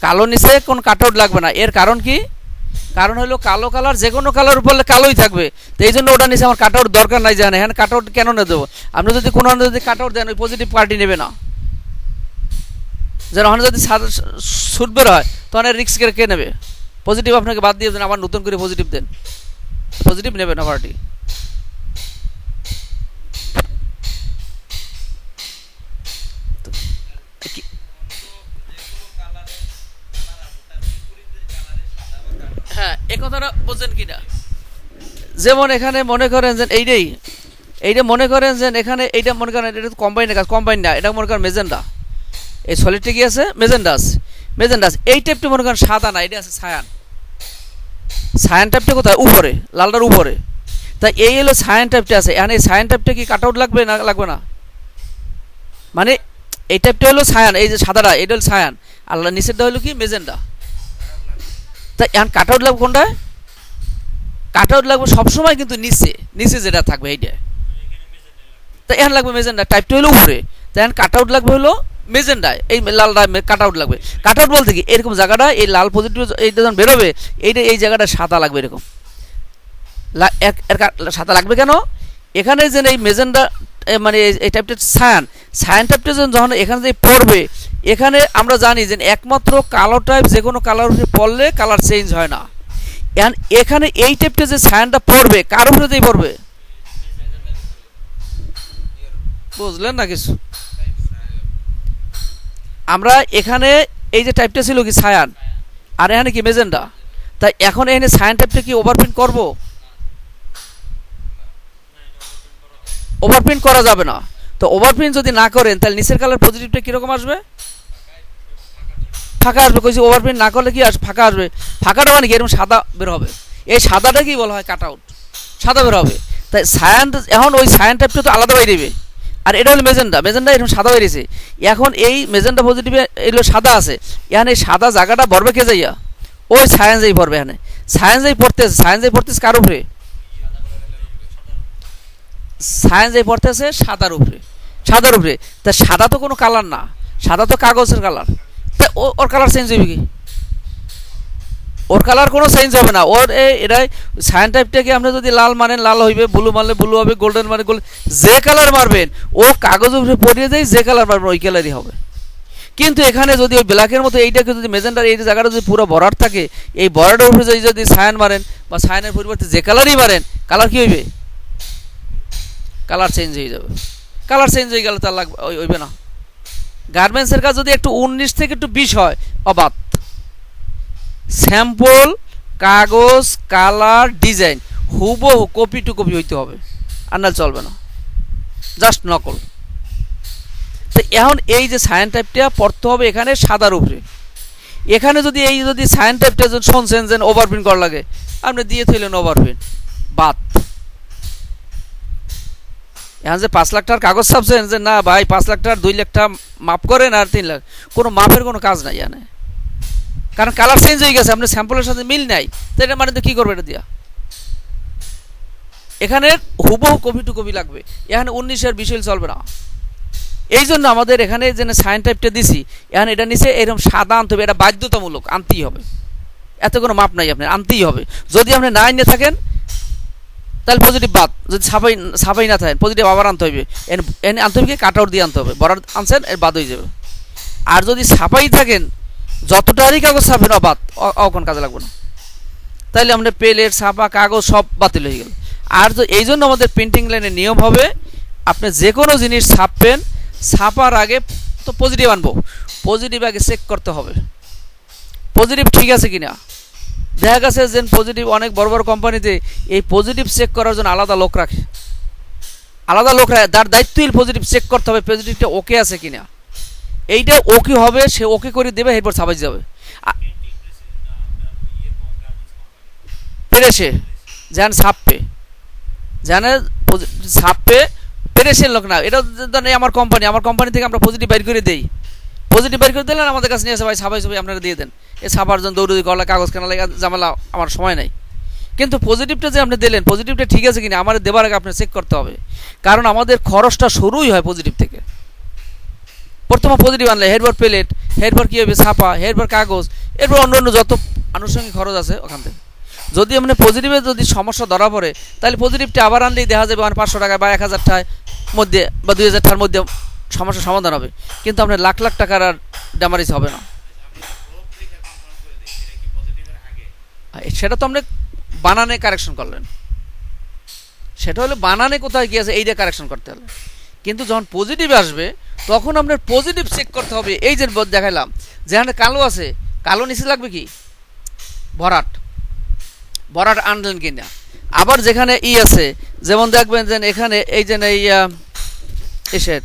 কালো নিচে কোন কাটআউট লাগবে না। এর কারণ কি? কারণ হলো কালো কালার যে কোনো কালার উপরে কালোই থাকবে, তো এই জন্য ওটা নিচে আমার কাটআউট দরকার নাই। জানে হ্যাঁ কাটআউট কেন না দেবো? আপনি যদি কোনো যদি কাটআউট দেন ওই পজিটিভ পার্টি নেবে না। যেন ওখানে যদি স্যুট বের হয় তখন রিস্ক কে নেবে? পজিটিভ আপনাকে বাদ দিয়ে দেন, আবার নতুন করে পজিটিভ দেন, পজিটিভ নেবে না পার্টি। হ্যাঁ এ কথাটা বোঝেন কিনা? যেমন এখানে মনে করেন যে এইটা মনে করেন যে এখানে এইটা মনে করেন এটা কম্বাইনের কাজ, কম্বাইন না, এটা মনে করেন মেজেন্ডা। এই সলিডটা কি আছে? মেজেন্ডা আছে। এই টাইপটা মনে করেন সাদা না, এটা আছে ছায়ান। সায়ান টাইপটা কোথায়? উপরে, লালটার উপরে। তাই এই হলো সায়ান টাইপটা আছে। এখন এই সায়ান টাইপটা কি কাট আউট লাগবে না লাগবে না? মানে এই টাইপটা হলো সায়ান, এই যে সাদাটা এটা হলো সায়ান, আর নিচেরটা হলো কি মেজেন্ডা। তাই এখন কাট আউট লাগবে কোনটায়? কাট আউট লাগবে সবসময় কিন্তু নিচে, নিচে যেটা থাকবে এইটা। তাই এখন লাগবে মেজেন্ডা, টাইপটা হলো উপরে। তাই এখন কাট আউট লাগবে হলো মেজেন্ডায়, এই লালটা কাট আউট লাগবে। কাট আউট বলতে কি এরকম জায়গাটা, এই লাল পজিটিভ এইটা যখন বেরোবে এইটা এই জায়গাটা সাদা লাগবে এরকম। সাদা লাগবে কেন? এখানে যে এই মেজেন্ডা মানে এই টাইপটা সায়ান, সায়ান টাইপটা যখন এখানে যে পড়বে, এখানে আমরা জানি যে একমাত্র কালো টাইপ যে কোনো কালার উপরে পড়লে কালার চেঞ্জ হয় না। এখানে এই টাইপটা যে সায়ানটা পড়বে কার উপরে যেই পড়বে? বুঝলেন না কিছু? আমরা এখানে এই যে টাইপটা ছিল কি সায়ান, আর এখানে কি মেজেন্ডা। তাই এখন এখানে সায়ান টাইপটা কি ওভারপ্রিন্ট করব? ওভারপ্রিন্ট করা যাবে না। তো ওভারপ্রিন্ট যদি না করেন তাহলে নিচের কালার পজিটিভটা কীরকম আসবে? ফাঁকা আসবে। কইছি ওভারপ্রিন্ট না করলে কি আসবে? ফাঁকা আসবে। ফাঁকাটা মানে কি এরকম সাদা বের হবে। এই সাদাটা কি বলা হয়? কাট আউট, সাদা বের হবে। তাই সায়ান এখন ওই সায়ান টাইপটা তো আলাদা বাইরে দেবে, আর এটা হলো মেজেন্ডা, মেজেন্ডা এরকম সাদা বেরিয়েছে। এখন এই মেজেন্ডা পজিটিভে এগুলো সাদা আছে, এখানে এই সাদা জায়গাটা ভরবে কে যাইয়া? ওই সায়ান যাই ভরবে। এখানে সায়ান যাই পড়তেছে, সায়ান যাই পড়তেছে কার উপরে? সায়ান যাই পড়তেছে সাদার উপরে, সাদার উপরে। তা সাদা তো কোনো কালার না, সাদা তো কাগজের কালার। তা ওর কালার চেঞ্জ হবে কি? ওর কালার কোনো চেঞ্জ হবে না। ওর এটাই সায়ান টাইপটাকে আপনি যদি লাল মানেন লাল হইবে, ব্লু মারলে ব্লু হবে, গোল্ডেন মানে গোল্ডেন, যে কালার মারবেন ও কাগজ উপরে পড়িয়ে যায়, যে কালার মারবেন ওই কালারই হবে। কিন্তু এখানে যদি ওই ব্ল্যাকের মতো এইটাকে যদি মেজেন্ডার এই জায়গাটা যদি পুরো ভরাট থাকে, এই ভরাটের উপরে যদি সায়ান মারেন বা সায়ানের পরিবর্তে যে কালারই মারেন, কালার কি হইবে? কালার চেঞ্জ হয়ে যাবে। কালার চেঞ্জ হয়ে গেলে তার লাগবে হইবে না। গার্মেন্টসের কাজ যদি একটু 19 থেকে একটু 20 হয় অবাধ। স্যাম্পল, কাগজ, কালার, ডিজাইন হুবহু কপি টু কপি হইতে হবে, আর না চলবে না, জাস্ট নকল। তো এখন এই যে সায়ান টাইপটা পড়তে হবে এখানে সাদার উপরে। এখানে যদি এই যদি সায়ান টাইপটা যদি শুনছেন যে ওভারপ্রিন্ট করা লাগে, আপনি দিয়ে থইলেন ওভারপ্রিন্ট বাদ। এখন যে 5 লাখ টাকার কাগজ ছাপছেন যে না ভাই 5 লাখ টাকার 2 লাখ টাকা মাপ করেন আর 3 লাখ, কোনো মাপের কোনো কাজ নাই এখানে, কারণ কালার চেঞ্জ হয়ে গেছে, আপনার স্যাম্পলের সাথে মিল নাই। তো এটা মানে তো কী করবে এটা দিয়া? এখানে হুবহু কপি টু কপি লাগবে। এখানে 19 আর 20 চলবে না। এই জন্য আমাদের এখানে যে সাইন টাইপটা দিছি, এখন এটা নিচে এরকম সাদা আনতে হবে, এটা বাধ্যতামূলক, আনতেই হবে। এত কোনো মাপ নাই, আপনার আনতেই হবে। যদি আপনি না আনিয়ে থাকেন তাহলে পজিটিভ বাদ, যদি ছাপাই না থাকেন পজিটিভ আবার আনতে হবে। এনে আনতে হবে কি কাট আউট দিয়ে আনতে হবে, বরাদ আনছেন এর বাদ হয়ে যাবে। আর যদি ছাপাই থাকেন যতটারই কাগজ ছাপেন অবাদ, অকন কাজে লাগবে না। তাইলে আমাদের প্লেট ছাপা কাগজ সব বাতিল হয়ে গেল। আর তো এই জন্য আমাদের প্রিন্টিং লাইনের নিয়ম হবে, আপনি যে কোনো জিনিস ছাপবেন ছাপার আগে তো পজিটিভ আনবো, পজিটিভ আগে চেক করতে হবে পজিটিভ ঠিক আছে কিনা। দেখা গেছে যে পজিটিভ অনেক বড় বড় কোম্পানিতে এই পজিটিভ চেক করার জন্য আলাদা লোক রাখে, তার দায়িত্বই পজিটিভ চেক করতে হবে পজিটিভটা ওকে আছে কিনা। এইটা ওকে হবে, সে ওকে করে দেবে, এরপর ছাপাই যাবে। পেরেছে যেন ছাপবে, জানে ছাপবে, পেরেছেন লোক না। এটা আমার কোম্পানি থেকে আমরা পজিটিভ বাইর করে দিই, পজিটিভ বাইর করে দিলেন আমাদের কাছে নিয়ে আসে, ভাই ছাপাই ছবি আপনারা দিয়ে দেন। এই ছাপার জন্য দৌড়ি করলে কাগজ কেনা লাগে ঝামেলা, আমার সময় নাই। কিন্তু পজিটিভটা যে আপনি দিলেন পজিটিভটা ঠিক আছে কিনা আমাদের দেবার আগে আপনার চেক করতে হবে, কারণ আমাদের খরচটা শুরুই হয় পজিটিভ থেকে। প্রথমে পজিটিভ আনলে এরপর প্লেট, এরপর কী হবে ছাপা, এরপর কাগজ, এরপর অন্য অন্য যত আনুষঙ্গিক খরচ আছে ওখান থেকে। যদি আপনি পজিটিভে যদি সমস্যা ধরা পড়ে তাহলে পজিটিভটা আবার আনলেই দেখা যাবে 500 টাকা বা 1000 টাকার মধ্যে বা 2000 টাকার মধ্যে সমস্যার সমাধান হবে। কিন্তু আপনার লাখ লাখ টাকার আর ড্যামারেজ হবে না। সেটা তো আপনি বানানে কারেকশন করলেন, সেটা হলো বানানে কোথায় গিয়েছে এইটা কারেকশন করতে হলে। কিন্তু যখন পজিটিভ আসবে তখন আপনার পজিটিভ চেক করতে হবে। এই যে দেখাইলাম যেখানে কালো আছে, কালো নিচে লাগবে কি ভরাট, ভরাট আনলেন কিনা। আবার যেখানে ই আছে, যেমন দেখবেন যে এখানে এই যে এই এসে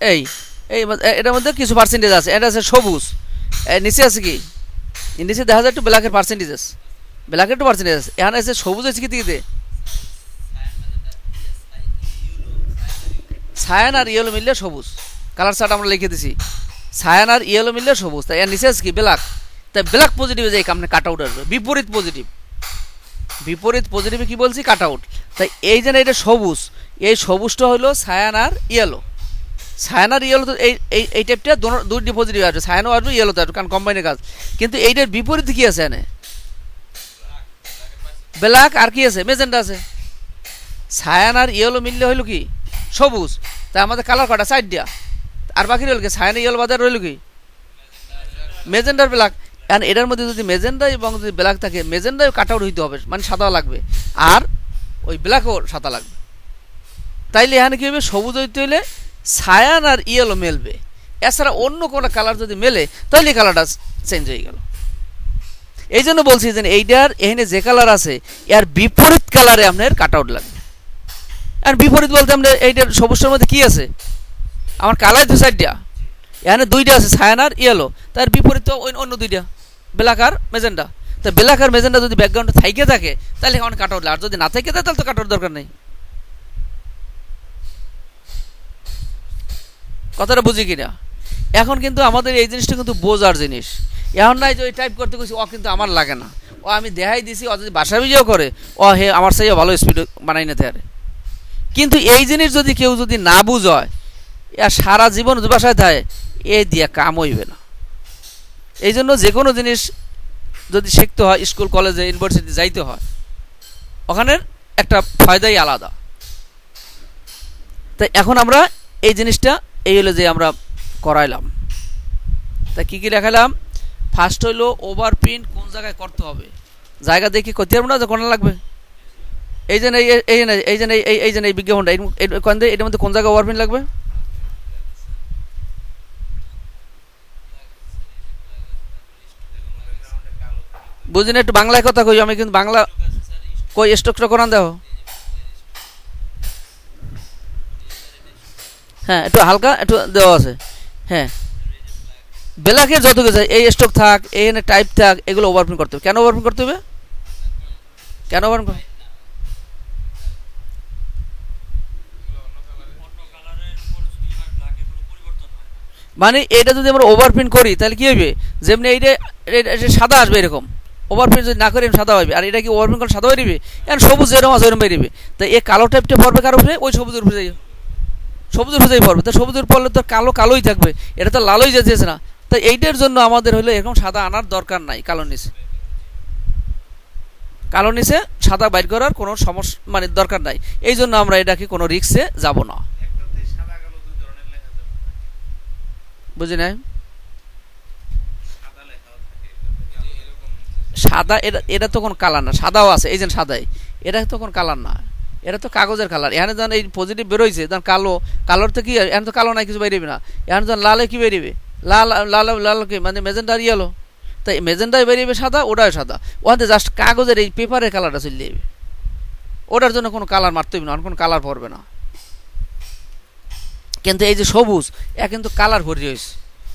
এই এই এটার মধ্যে কিছু পার্সেন্টেজ আছে, এটা আছে সবুজ, নিচে আছে কি, নিচে দেখা যায় একটু ব্ল্যাকের পার্সেন্টেজ আছে, ব্ল্যাকের একটু পার্সেন্টেজ আছে, এখানে আছে সবুজ আছে কি দিকে, সায়ান আর ইয়েলো মিললে সবুজ, কালার চার্ট আমরা লিখে দিছি, সায়ান আর ইয়েলো মিললে সবুজ, তাই এর নিচে আছে কি ব্ল্যাক, তাই ব্ল্যাক পজিটিভে যাই আপনি কাট আউট আসবে, বিপরীত পজিটিভ, বিপরীত পজিটিভে কি বলছি কাট আউট, তাই এই যে এটা সবুজ, এই সবুজটা হলো সায়ান আর ইয়েলো, সায়ান আর ইয়েলো তো এই এই টাইপটা দুটি পজিটিভ আসবে, সায়ানও আসবে ইয়েলোতে আসবে, কারণ কম্বাইনের কাজ, কিন্তু এইটার বিপরীতে কি আছে এনে ব্ল্যাক আর কি আছে মেজেন্ডা আছে, সায়ান আর ইয়েলো মিললে হইলো কি সবুজ, তাই আমাদের কালার কটা চারটা, আর বাকি রইল কি সায়ান ইয়েলো বাজার রইল কি মেজেন্ডার ব্ল্যাক, কারণ এটার মধ্যে যদি মেজেন্ডা এবং যদি ব্ল্যাক থাকে মেজেন্ডাও কাট আউট হইতে হবে, মানে সাদা লাগবে, আর ওই ব্ল্যাকও সাদা লাগবে, তাইলে এখানে কী হবে সবুজ হইতে হইলে সায়ান আর ইয়েলো মেলবে, এছাড়া অন্য কোনো কালার যদি মেলে তাহলে কালারটা চেঞ্জ হয়ে গেল। এই জন্য বলছি যে এইটার এখানে যে কালার আছে এর বিপরীত কালারে আপনার কাট আউট লাগবে, আর বিপরীত বলতে আমরা এইটার সবুজটার মধ্যে কি আছে আমার কালার দু সাইডটা, এখানে দুইটা আছে সায়ান আর ইয়েলো, তার বিপরীত তো অন্য দুইটা ব্ল্যাক আর মেজেন্ডা, তা ব্ল্যাক আর মেজেন্ডা যদি ব্যাকগ্রাউন্ডে থাইকে থাকে তাহলে এখন কাট আউট, আর যদি না থাকে তাহলে তো কাট আউট দরকার নেই। কথাটা বুঝি কিনা? এখন কিন্তু আমাদের এই জিনিসটা কিন্তু বোঝার জিনিস, এখন নাই যে ওই টাইপ করতে গেছি ও কিন্তু আমার লাগে না, ও আমি দেখাই দিছি, ও যদি বাসা ভিডিও করে ও হে আমার সাইও ভালো স্পিড বানাই নিতে পারে, কিন্তু এই জিনিস যদি কেউ যদি না বুঝয় আর সারা জীবন বাসায় থাকে এ দিয়ে কাম হইবে না। এই জন্য যে কোনো জিনিস যদি শিখতে হয় স্কুল কলেজে ইউনিভার্সিটি যাইতে হয়, ওখানের একটা ফায়দাই আলাদা। তাই এখন আমরা এই জিনিসটা এই হলো যে আমরা করাইলাম, তা কী কী দেখালাম, ফার্স্ট হইলো ওভার প্রিন্ট কোন জায়গায় করতে হবে, জায়গা দেখি করতে পারবো না যে কোন লাগবে, এই যে এই যে এই বিজ্ঞাপনটা এটার মধ্যে কোন জায়গায় ওভার প্রিন্ট লাগবে, বুঝি না, একটু বাংলায় কথা কই, আমি কিন্তু বাংলা কই স্টকটা করান দেখো, হ্যাঁ একটু হালকা একটু দেওয়া আছে, হ্যাঁ ব্ল্যাকের যত কিছু এই স্টক থাক এখানে টাইপ থাক এগুলো ওভারপ্রিন্ট করতে হবে, কেন ওভারপ্রিন্ট করতে হবে, কেন ওভারপ্রিন্ট, মানে এটা যদি আমরা ওভারপ্রিন্ট করি তাহলে কি হইবে, যেমনি এইটা সাদা আসবে এরকম, ওভারপ্রিন্ট যদি না করি সাদা হইবে, আর এটা কি ওভারপ্রিন্ট করলে সাদা হয়ে দিবে, এখন সবুজ যেরকম আছে ওরকম বেরিবে, তাই এই কালো টাইপটা পড়বে কার উপরে, ওই সবুজের উপরে যাই, সবুজের উপরে যাই পড়বে, তো সবুজের পড়লে তো কালো কালোই থাকবে, এটা তো লালোই যাচ্ছে না, তাই এইটার জন্য আমাদের হলো এরকম সাদা আনার দরকার নাই, কালো নিচে, কালো নিচে সাদা বাইর করার কোনো সমস্যা মানে দরকার নাই, এই জন্য আমরা এটাকে কোনো রিক্সে যাব না, বুঝি নাই, সাদা এটা তো কোনো কালার না, সাদাও আছে এই যে সাদাই, এটা তো কোনো কালার না, এটা তো কাগজের কালার, এখানে যখন এই পজিটিভ বেরোইছে তখন কালো, কালোর তো কি এখন তো কালো নাই কিছু বেরিয়ে না, এখন যখন লালে কি বেরিয়ে লাল লাল লাল কি মানে মেজেন্ডার ইয়েলো, তাই মেজেন্ডায় বেরিয়ে সাদা, ওটাও সাদা, ওখানে জাস্ট কাগজের এই পেপারের কালারটা চলে যাবে, ওটার জন্য কোনো কালার মারতে হবে না, কোনো কালার পড়বে না, কিন্তু এই যে সবুজ এ কিন্তু কালার ভরি হয়েছে,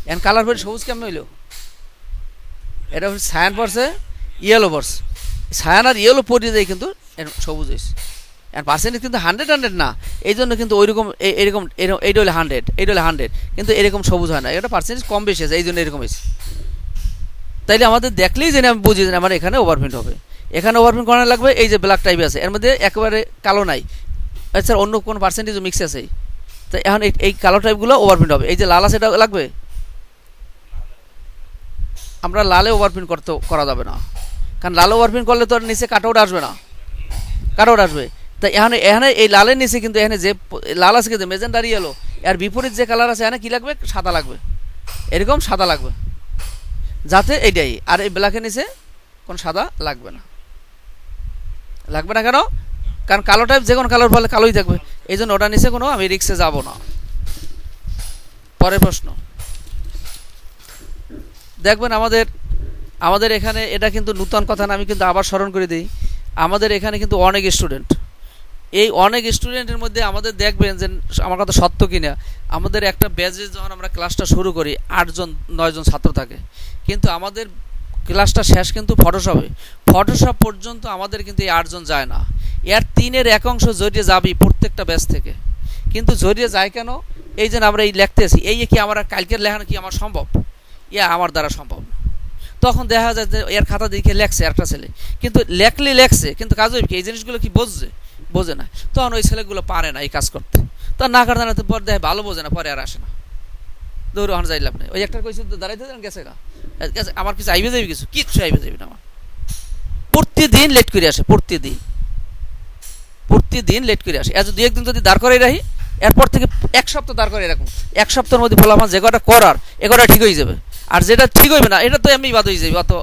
এখন কালার ভরি সবুজ কেমন হইল, এটা হচ্ছে সায়ান পড়ছে ইয়েলো পড়ছে, সায়ান আর ইয়েলো পড়ে যায় কিন্তু সবুজ হয়েছে, আর পার্সেন্টেজ কিন্তু 100 না, এই জন্য কিন্তু ওইরকম এরকম এইটা হলে 100, এইটা হলে 100, কিন্তু এরকম সবুজ হয় না, এটা পার্সেন্টেজ কম বেশি আছে এই জন্য এরকম হয়েছে, তাইলে আমাদের দেখলেই জেনে আমি বুঝি যে আমার এখানে ওভারপ্রিন্ট হবে, এখানে ওভারপ্রিন্ট করানো লাগবে, এই যে ব্ল্যাক টাইপ আছে এর মধ্যে একেবারে কালো নাই, আচ্ছা অন্য কোনো পার্সেন্টেজও মিক্স আছে, তাই এখন এই কালো টাইপগুলো ওভারপ্রিন্ট হবে, এই যে লাল আছে এটা লাগবে, আমরা লালে ওভারপ্রিন্ট করা যাবে না, কারণ লালে ওভারপ্রিন্ট করলে তো নিচে কাটআউট আসবে না, কাটআউট আসবে, তাই এখানে এখানে এই লালের নিচে কিন্তু এখানে যে লাল আছে কিন্তু মেজেন্ডার ইয়েলো, এর বিপরীত যে কালার আছে এখানে কি লাগবে সাদা লাগবে, এরকম সাদা লাগবে, যাতে এইটাই, আর এই ব্ল্যাকের নিচে কোন সাদা লাগবে না, লাগবে না কেন, কারণ কালো টাইপ যে কোনো কালার ফলে কালোই থাকবে, এই জন্য ওটা নিচে কোনো আমি রিক্সে যাব না। পরের প্রশ্ন দেখবেন, আমাদের এখানে এটা কিন্তু নূতন কথা না, আমি কিন্তু আবার স্মরণ করে দিই, আমাদের এখানে কিন্তু অনেক স্টুডেন্ট এই অনেক স্টুডেন্টের মধ্যে আমাদের দেখবেন যে আমার কথা সত্য কিনা, আমাদের একটা ব্যাচে যখন আমরা ক্লাসটা শুরু করি 8জন 9জন ছাত্র থাকে, কিন্তু আমাদের ক্লাসটা শেষ কিন্তু ফটোশপ পর্যন্ত আমাদের কিন্তু এই 8জন যায় না। এর 3-এর 1 অংশ জড়িয়ে যাবি প্রত্যেকটা ব্যাচ থেকে, কিন্তু জড়িয়ে যায় কেন? এই যে আমরা এই লিখতেছি, এই কি আমার কালকের লেখানো কি আমার সম্ভব? আমার দ্বারা সম্ভব না। তখন দেখা যায় যে এর খাতা দেখে লেখছে একটা ছেলে, কিন্তু লেখছে, কিন্তু কাজ কি এই জিনিসগুলো কি বোঝে না। তখন ওই ছেলেগুলো পারে না এই কাজ করতে, তখন না কাটানোতে পর দেখে ভালো বোঝে না, পরে আর আসে না, দৌড় ওখানে যাই লাভ নেই। ওই একটা কইছে দাঁড়াইতে গেছে গা, আমার কিছু আইবে যাবি, কিচ্ছু আইবে যাবি না। আমার প্রতিদিন লেট করে আসে, প্রতিদিন লেট করে আসে। এর 2-1 দিন যদি দাঁড় করে রাখি, এরপর থেকে 1 সপ্তাহ দাঁড় করে রাখুন, 1 সপ্তাহের মধ্যে ফলাফল যে কটা করার এ কটা ঠিক হয়ে যাবে। আর যেটা ঠিক হইবে না এটা তো এমনি বাদ হয়ে যাবে, অত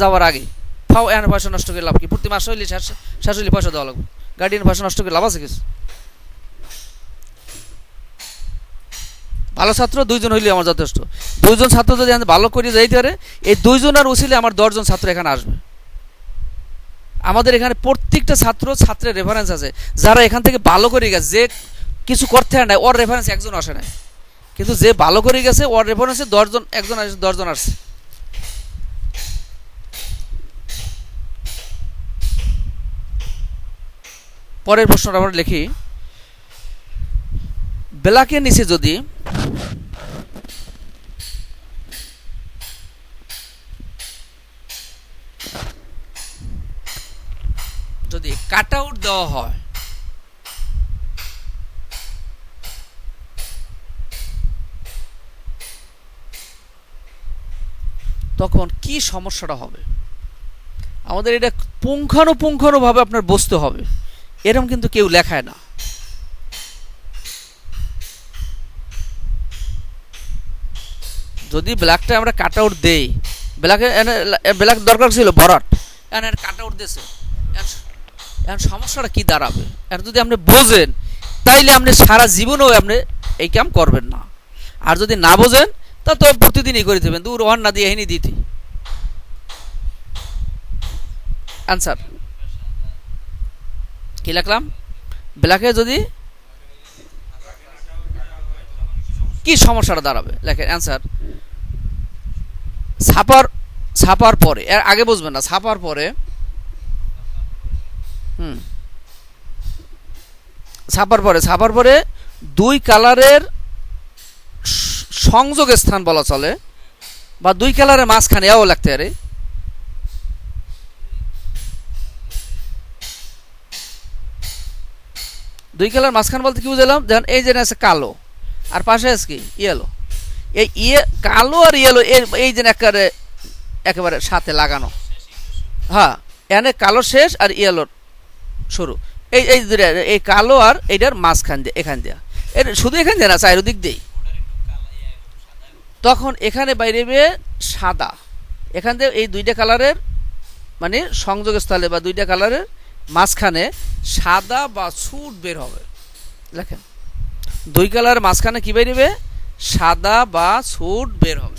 যাওয়ার আগে ফাও এখানে পয়সা নষ্ট করে লাভ কি? প্রতি মাস হইলে শেষ হইলে পয়সা দেওয়া লাগবে, গার্ডিয়ান পয়সা নষ্ট করে লাভ আছে কিছু? ভালো ছাত্র 2জন হইলে আমার যথেষ্ট। 2জন ছাত্র যদি ভালো করে যাইতে পারে, এই 2জনের উচিলে আমার 10জন ছাত্র এখানে আসবে। আমাদের এখানে প্রত্যেকটা ছাত্রের রেফারেন্স আছে, যারা এখান থেকে ভালো করে গেছে, যে কিছু করতে হয় না ওর রেফারেন্স একজন আসে না, কিন্তু যে ভালো করে গেছে ওর রেফারেন্সে 10জন, একজন আসে 10জন আসছে। পরের প্রশ্নটা আমরা লিখি, ব্ল্যাকের নিচে যদি কাট আউট দেওয়া হয়, তখন কি সমস্যাটা হবে? আমাদের এটা পুঙ্খানুপুঙ্খানুভাবে আপনার বুঝতে হবে, এরকম কিন্তু কেউ লেখায় না। যদি ব্ল্যাকটা আমরা কাট আউট দেই, ব্ল্যাক দরকার ছিল ভরাট, এর কাট আউট দিয়েছে, এখন সমস্যাটা কি দাঁড়াবে? এখন যদি আপনি বোঝেন, তাইলে আপনি সারা জীবনেও আপনি এই কাম করবেন না। আর যদি না বোঝেন, তা তো প্রতিদিনই করে দেবেন, দূর ওয়ান না দিয়ে এহিনি দিতে। আনসার কি লিখলাম? ব্ল্যাকে যদি কি সমস্যাটা দাঁড়াবে লেখেন অ্যান্সার। ছাপার পরে, এর আগে বুঝবেন না, ছাপার পরে ছাপার পরে 2 কালারের সংযোগ স্থান বলা চলে, বা 2 কালারের মাঝখানে এও লাগতে পারে। দুই কালার মাঝখান বলতে কি বুঝলাম? যেমন এই যে আছে কালো, আর পাশে আছে কি ইয়েলো, এই কালো আর ইয়েলো এই যে একেবারে সাথে লাগানো, হ্যাঁ, এখানে কালো শেষ আর ইয়েলোর শুরু, এই কালো আর এইটার মাঝখান দিয়ে, এখান দিয়ে, শুধু এখান দিয়ে না, চারিদিক দিয়েই। তখন এখানে বাইরে সাদা, এখান দিয়ে এই 2টা কালারের মানে সংযোগস্থলে বা 2টা কালারের মাঝখানে সাদা বা ছুট বের হবে। দেখেন 2 কালার মাঝখানে কি বেরিয়ে? সাদা বা ছুট বের হবে।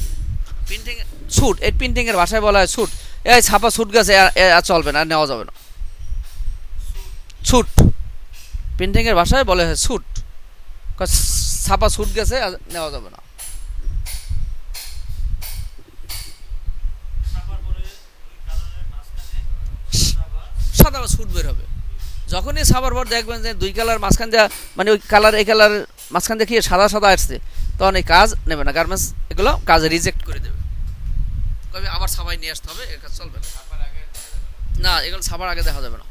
প্রিন্টিং ছুট, এই প্রিন্টিং এর ভাষায় বলা হয় ছুট। এই ছাপা ছুট গেছে, চলবে না, নেওয়া যাবে না। ছুট প্রিন্টিং এর ভাষায় বলা হয় ছুট, ছাপা ছুট গেছে, নেওয়া যাবে না। সাদা বা ছুট বের হবে। যখনই ছাপার পর দেখবেন যে 2 কালার মাঝখান দিয়ে, মানে ওই কালার এই কালার মাঝখান দিয়ে সাদা সাদা আসছে, তখন এই কাজ নেবে না, গার্মেন্টস এগুলো কাজ রিজেক্ট করে দেবে, কবে আবার ছাপাই নিয়ে আসতে হবে, এর কাজ চলবে না। না, এগুলো ছাপার আগে দেখা যাবে না।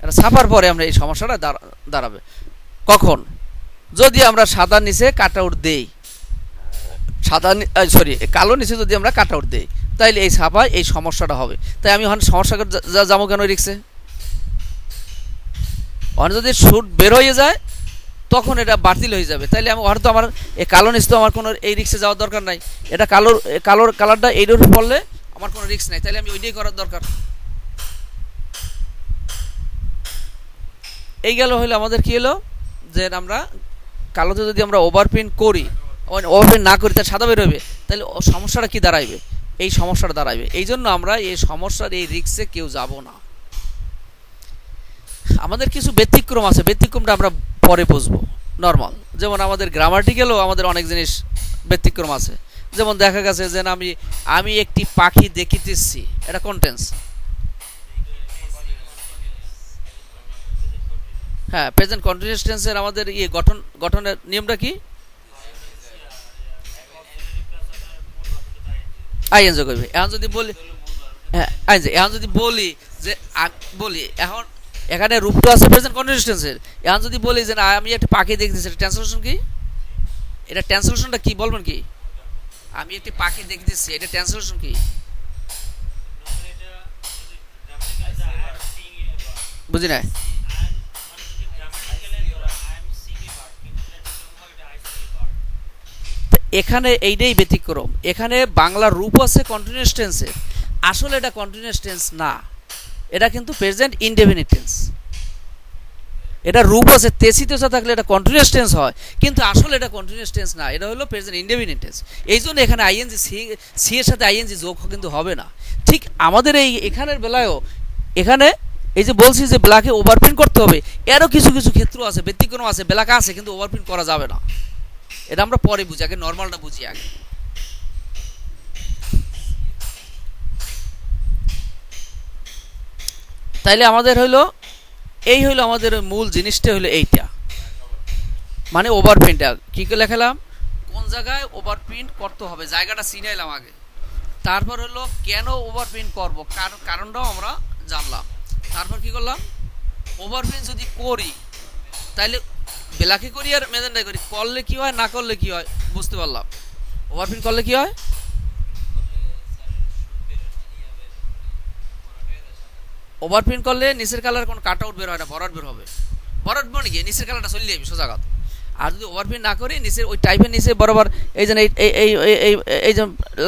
এটা ছাপার পরে আমরা এই সমস্যাটা দাঁড়াবে। কখন? যদি আমরা সাদার নিচে কাট আউট দেই, কালো নিচে যদি আমরা কাট আউট দেই, তাইলে এই ছাপায় এই সমস্যাটা হবে। তাই আমি ওখানে সমস্যা যাবো কেন রিক্সে? ওখানে যদি শুট বের হয়ে যায়, তখন এটা বাতিল হয়ে যাবে। তাইলে আমি হয়তো আমার এই কালো নিচে তো আমার কোনো এই রিক্সে যাওয়ার দরকার নাই, এটা কালোর কালারটা এইটার উপর পড়লে আমার কোনো রিক্স নাই, তাইলে আমি ওইটাই করার দরকার। এই গেল হইলো আমাদের কি হলো, যে আমরা কালোতে যদি আমরা ওভারপ্রিন্ট করি, ওভারপ্রিন্ট না করি, তার সাদা বের হবে, তাহলে সমস্যাটা কি দাঁড়াইবে? এই সমস্যাটা দাঁড়াবে। এই জন্য আমরা এই সমস্যার এই রিস্কে কেউ যাব না। আমাদের কিছু ব্যতিক্রম আছে, ব্যতিক্রমটা আমরা পরে বুঝবো। নর্মাল যেমন আমাদের গ্রামাটিক্যালও আমাদের অনেক জিনিস ব্যতিক্রম আছে। যেমন দেখা গেছে যে আমি একটি পাখি দেখিতেছি, এটা কোন টেন্স? হ্যাঁ, প্রেজেন্ট কন্টিনিউয়াস টেন্সের আমাদের গঠনের নিয়মটা কি? আইএনজি করবে। এখন যদি বলি, হ্যাঁ আইএনজি, এখন যদি বলি যে বলি এখন এখানে রূপটা আছে প্রেজেন্ট কন্টিনিউয়াস টেন্সের। এখন যদি বলি যে আমি একটা পাখি দেখতেছি, এটা ট্রান্সলেশন কি? এটা ট্রান্সলেশনটা কি বলবেন কি? আমি একটি পাখি দেখতেছি, এটা ট্রান্সলেশন কি? বুঝি না। এখানে এইটাই ব্যতিক্রম। এখানে বাংলা রূপ আছে কন্টিনিউয়াস টেন্সের, আসলে এটা কন্টিনিউয়াস টেন্স না, এটা কিন্তু প্রেজেন্ট ইনডেফিনিট টেন্স। এটা রূপ আছে তেসিতেসা থাকলে এটা কন্টিনিউয়াস টেন্স হয়, কিন্তু আসলে এটা কন্টিনিউয়াস টেন্স না, এটা হলো প্রেজেন্ট ইনডেফিনিট টেন্স। এই জন্য এখানে আইএনজি সি এর সাথে আইএনজি যোগ কিন্তু হবে না। ঠিক আমাদের এখানের বেলায়ও এখানে এই যে বলছি যে ব্ল্যাকে ওভারপ্রিন্ট করতে হবে, এরও কিছু কিছু ক্ষেত্র আছে, ব্যতিক্রম আছে, ব্ল্যাক আছে কিন্তু ওভারপ্রিন্ট করা যাবে না। এটা আমরা পরে বুঝি, আগে নর্মালটা বুঝি আগে। তাইলে আমাদের হইলো এই হইলো আমাদের মূল জিনিসটা হইলো এইটা, মানে ওভারপ্রিন্টটা কী করে লেখালাম, কোন জায়গায় ওভারপ্রিন্ট করতে হবে, জায়গাটা চিনাইলাম আগে। তারপর হলো কেন ওভারপ্রিন্ট করব, কারণটাও আমরা জানলাম। তারপর কি করলাম, ওভারপ্রিন্ট যদি করি তাইলে বেলাকে করি আর মেজেন্টাই করি, করলে কি হয় না করলে কি হয় বুঝতে পারলাম। ওভারপ্রিন্ট করলে কি হয়, ওভারপ্রিন্ট করলে নিচের কালার কোনো কাট আউট বের হয় না, ভরাট বের হবে। ভরাট মানে কি, নিচের কালারটা চলে যাবে সোজা কথা। আর যদি ওভারপ্রিন্ট না করি নিচের ওই টাইপের নিচে বরাবর এই যে এই যে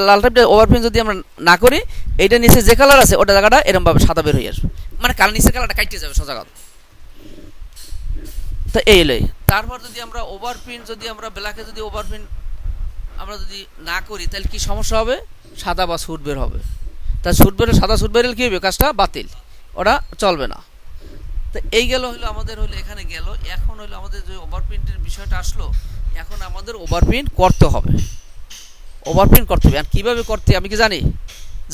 লাল টাইপটা ওভারপ্রিন্ট যদি আমরা না করি, এইটা নিচে যে কালার আছে ওটা জায়গাটা এরকমভাবে সাদা বের হয়ে আসবে, মানে কালার নিচের কালারটা কাটতে যাবে সোজা কথা। তো এই এলেই তারপর যদি আমরা ওভারপ্রিন্ট যদি আমরা ব্ল্যাকে যদি ওভারপ্রিন্ট আমরা যদি না করি তাহলে কি সমস্যা হবে, সাদা বা সুট বের হবে। তা সুট বের সাদা সুট বেরোলে কী হবে, কাজটা বাতিল, ওটা চলবে না। তো এই গেল হলো আমাদের হলো এখানে গেল। এখন হলো আমাদের যে ওভারপ্রিন্টের বিষয়টা আসলো, এখন আমাদের ওভারপ্রিন্ট করতে হবে, ওভারপ্রিন্ট করতে হবে। আর কীভাবে করতে আমি কি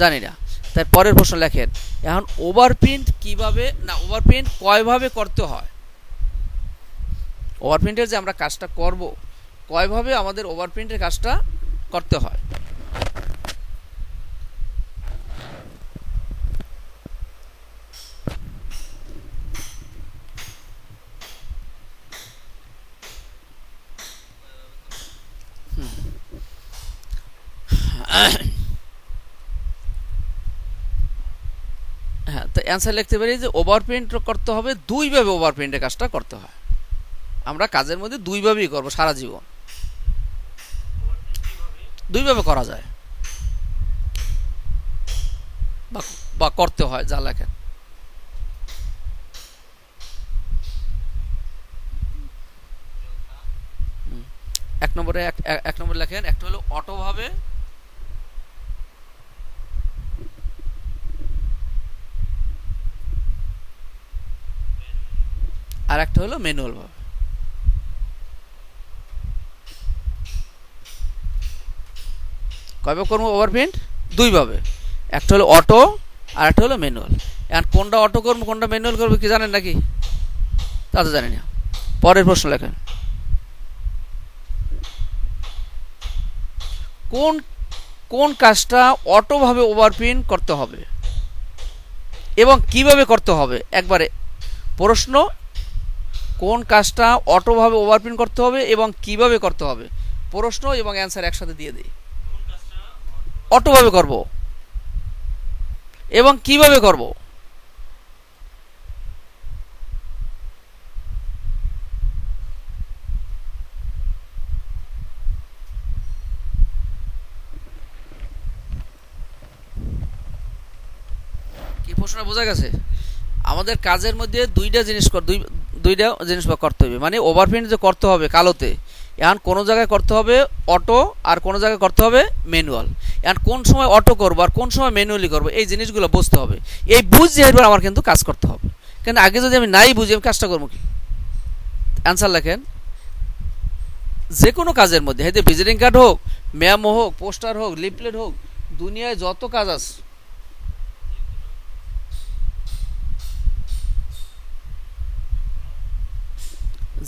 জানি না। তার পরের প্রশ্ন লেখেন, এখন ওভারপ্রিন্ট কিভাবে না ওভারপ্রিন্ট কয়ভাবে করতে হয়, ওভারপ্রিন্টের যে আমরা কাজটা করব কয়ভাবে আমাদের ওভারপ্রিন্টের কাজটা করতে হয়। হ্যাঁ, তো অ্যান্সার লিখতে পারি যে ওভারপ্রিন্ট করতে হবে দুইভাবে, ওভারপ্রিন্টের কাজটা করতে হয়। আমরা কাজের মধ্যে দুইভাবেই করব সারা জীবন, দুইভাবে করা যায় বা করতে হয়, যা লেখেন। এক নম্বরে লেখেন, একটা হলো অটোভাবে, আর একটা হলো ম্যানুয়াল ভাবে। কয়ভাবে করবো ওভারপ্রিন্ট, দুইভাবে, একটা হলো অটো আর একটা হলো ম্যানুয়াল। এখন কোনটা অটো করবো কোনটা ম্যানুয়াল করবো কি জানেন নাকি? তা তো জানি না। পরের প্রশ্ন লেখেন, কোন কোন কাজটা অটোভাবে ওভারপ্রিন্ট করতে হবে এবং কিভাবে করতে হবে। একবারে প্রশ্ন, কোন কাজটা অটোভাবে ওভারপ্রিন্ট করতে হবে এবং কিভাবে করতে হবে, প্রশ্ন এবং অ্যান্সার একসাথে দিয়ে দিই। অটোভাবে করব এবং কিভাবে করব। কি প্রশ্ন বোঝা গেছে? আমাদের কাজের মধ্যে দুইটা জিনিস করতে হবে, মানে ওভারপ্রিন্ট যে করতে হবে কালোতে, এখন কোনো জায়গায় করতে হবে অটো আর কোনো জায়গায় করতে হবে ম্যানুয়াল। এখন কোন সময় অটো করবো আর কোন সময় ম্যানুয়ালি করবো এই জিনিসগুলো বুঝতে হবে। এই বুঝে এরপর আমার কিন্তু কাজ করতে হবে, কেন আগে যদি আমি নাই বুঝি আমি কাজটা করবো কি? অ্যান্সার লেখেন। যে কোনো কাজের মধ্যে, হয়তো ভিজিটিং কার্ড হোক, মেমো হোক, পোস্টার হোক, লিফলেট হোক, দুনিয়ায় যত কাজ আছে,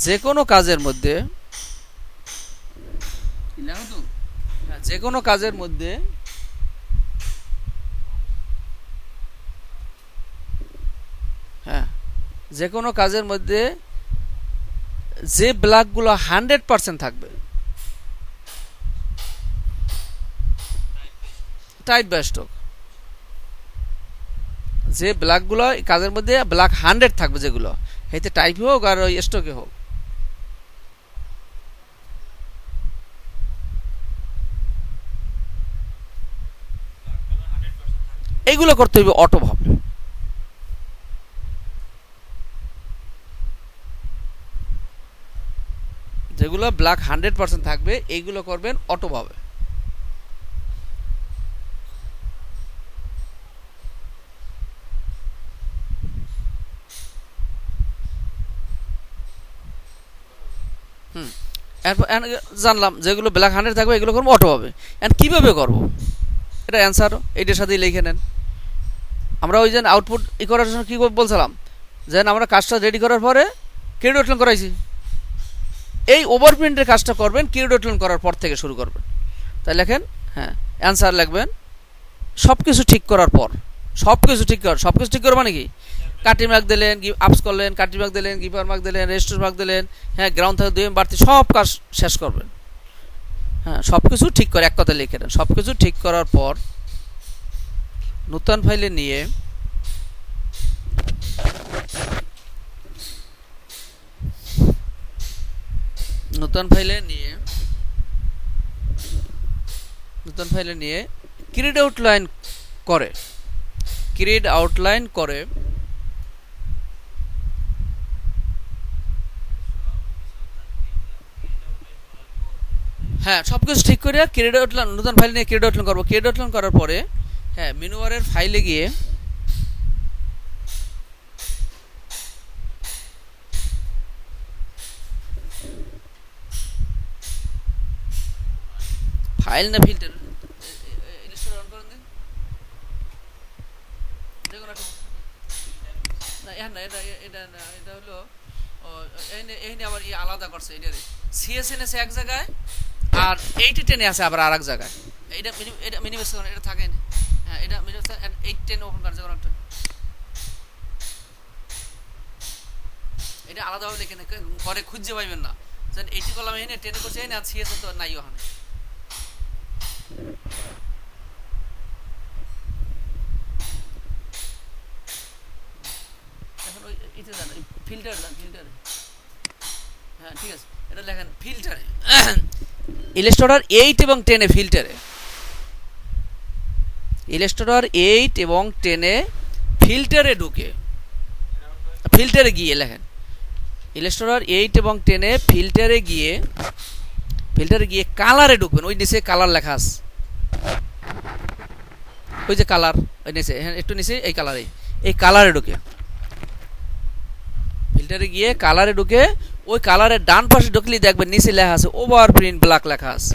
যে কোনো কাজের মধ্যে, যে কোনো কাজের মধ্যে হ্যাঁ, যে কোনো কাজের মধ্যে যে ব্লকগুলো 100% থাকবে, টাইপ বা স্টক, যে ব্লকগুলো কাজের মধ্যে ব্লক 100 থাকবে, যেগুলো এতে টাইপ হোক আর ওই স্টকে হোক, এইগুলো করতে হবে অটো ভাবে। যেগুলো ব্লক 100% থাকবে এইগুলো করবেন অটো ভাবে। জানলাম যেগুলো ব্ল্যাক 100 থাকবে এগুলো করবো অটো হবে। এন্ড কীভাবে করবো এটা অ্যান্সার এইটার সাথেই লিখে নেন। আমরা ওই যে আউটপুট ই করার জন্য কী বলছিলাম, যেন আমরা কাজটা রেডি করার পরে ক্রেডিট আউটলাইন করাইছি, এই ওভার প্রিন্টের কাজটা করবেন ক্রেডিট আউটলাইন করার পর থেকে শুরু করবেন। তাই লেখেন, হ্যাঁ অ্যান্সার লিখবেন সব কিছু ঠিক করার পর। সব কিছু ঠিক কর, সব কিছু ঠিক করো মানে কি, কাটি মার্ক দিলেন, আপস করলেন, কাটি মার্ক দিলেন, গিপার মার্ক দিলেন, রেজিস্টার মার্ক দিলেন, হ্যাঁ গ্রাউন্ড থেকে 2 বাড়তি সব কাজ শেষ করবেন। হ্যাঁ সব কিছু ঠিক করে এক কথা লিখে দেন। সব কিছু ঠিক করার পর নতুন ফাইলে নিয়ে নতুন ফাইলে নিয়ে ক্রিয়েট আউটলাইন করে, হ্যাঁ সব কিছু ঠিক করে ক্রিয়েট আউটলাইন, নতুন ফাইল নিয়ে ক্রিয়েট আউটলাইন করবো। ক্রিয়েট আউটলাইন করার পরে হ্যাঁ মেনু বারের ফাইলে গিয়ে ফাইল না ফিল্টার, অন করেন দিন দেখুন না, না এটা এটা না, এটা হলো এইখানে আবার আলাদা করছে, এটা সিএসএন আছে এক জায়গায় আর 810 আছে আবার আর এক জায়গায়। এটা মিনিমাইজ করুন, এটা থাকে না। হ্যাঁ এটা মিনিমাইজ 810 ওপেন করা যায় একটা, এটা আলাদাভাবে লিখে না, ঘরে খুঁজে পাইবেন না। যেন 80 কলাম এনে 10 করছে না, আর সিএসএন তো নাই ওখানে। এখন ওই এতে যান, ফিল্টার যান, ফিল্টারে হ্যাঁ ঠিক আছে, এটা লেখেন ফিল্টারে, ইলাস্ট্রেটর 8 এবং 10 এ ফিল্টারে, ইলাস্ট্রেটর 8 এবং 10 এ ফিল্টারে ঢুকে, ফিল্টারে গিয়ে লেখেন ইলাস্ট্রেটর 8 এবং 10 এ ফিল্টারে গিয়ে কালারে ঢুকবেন। ওই নিচে কালার লেখা আছে, ওই যে কালার, ওই নিচে একটু নিচে এই কালারে, এই কালারে ঢুকে ফিল্টারে গিয়ে কালারে ঢুকে ওই কালারের ডান পাশে ঢুকলেই দেখবেন নিচে লেখা আছে ওভার প্রিন্ট ব্ল্যাক লেখা আছে।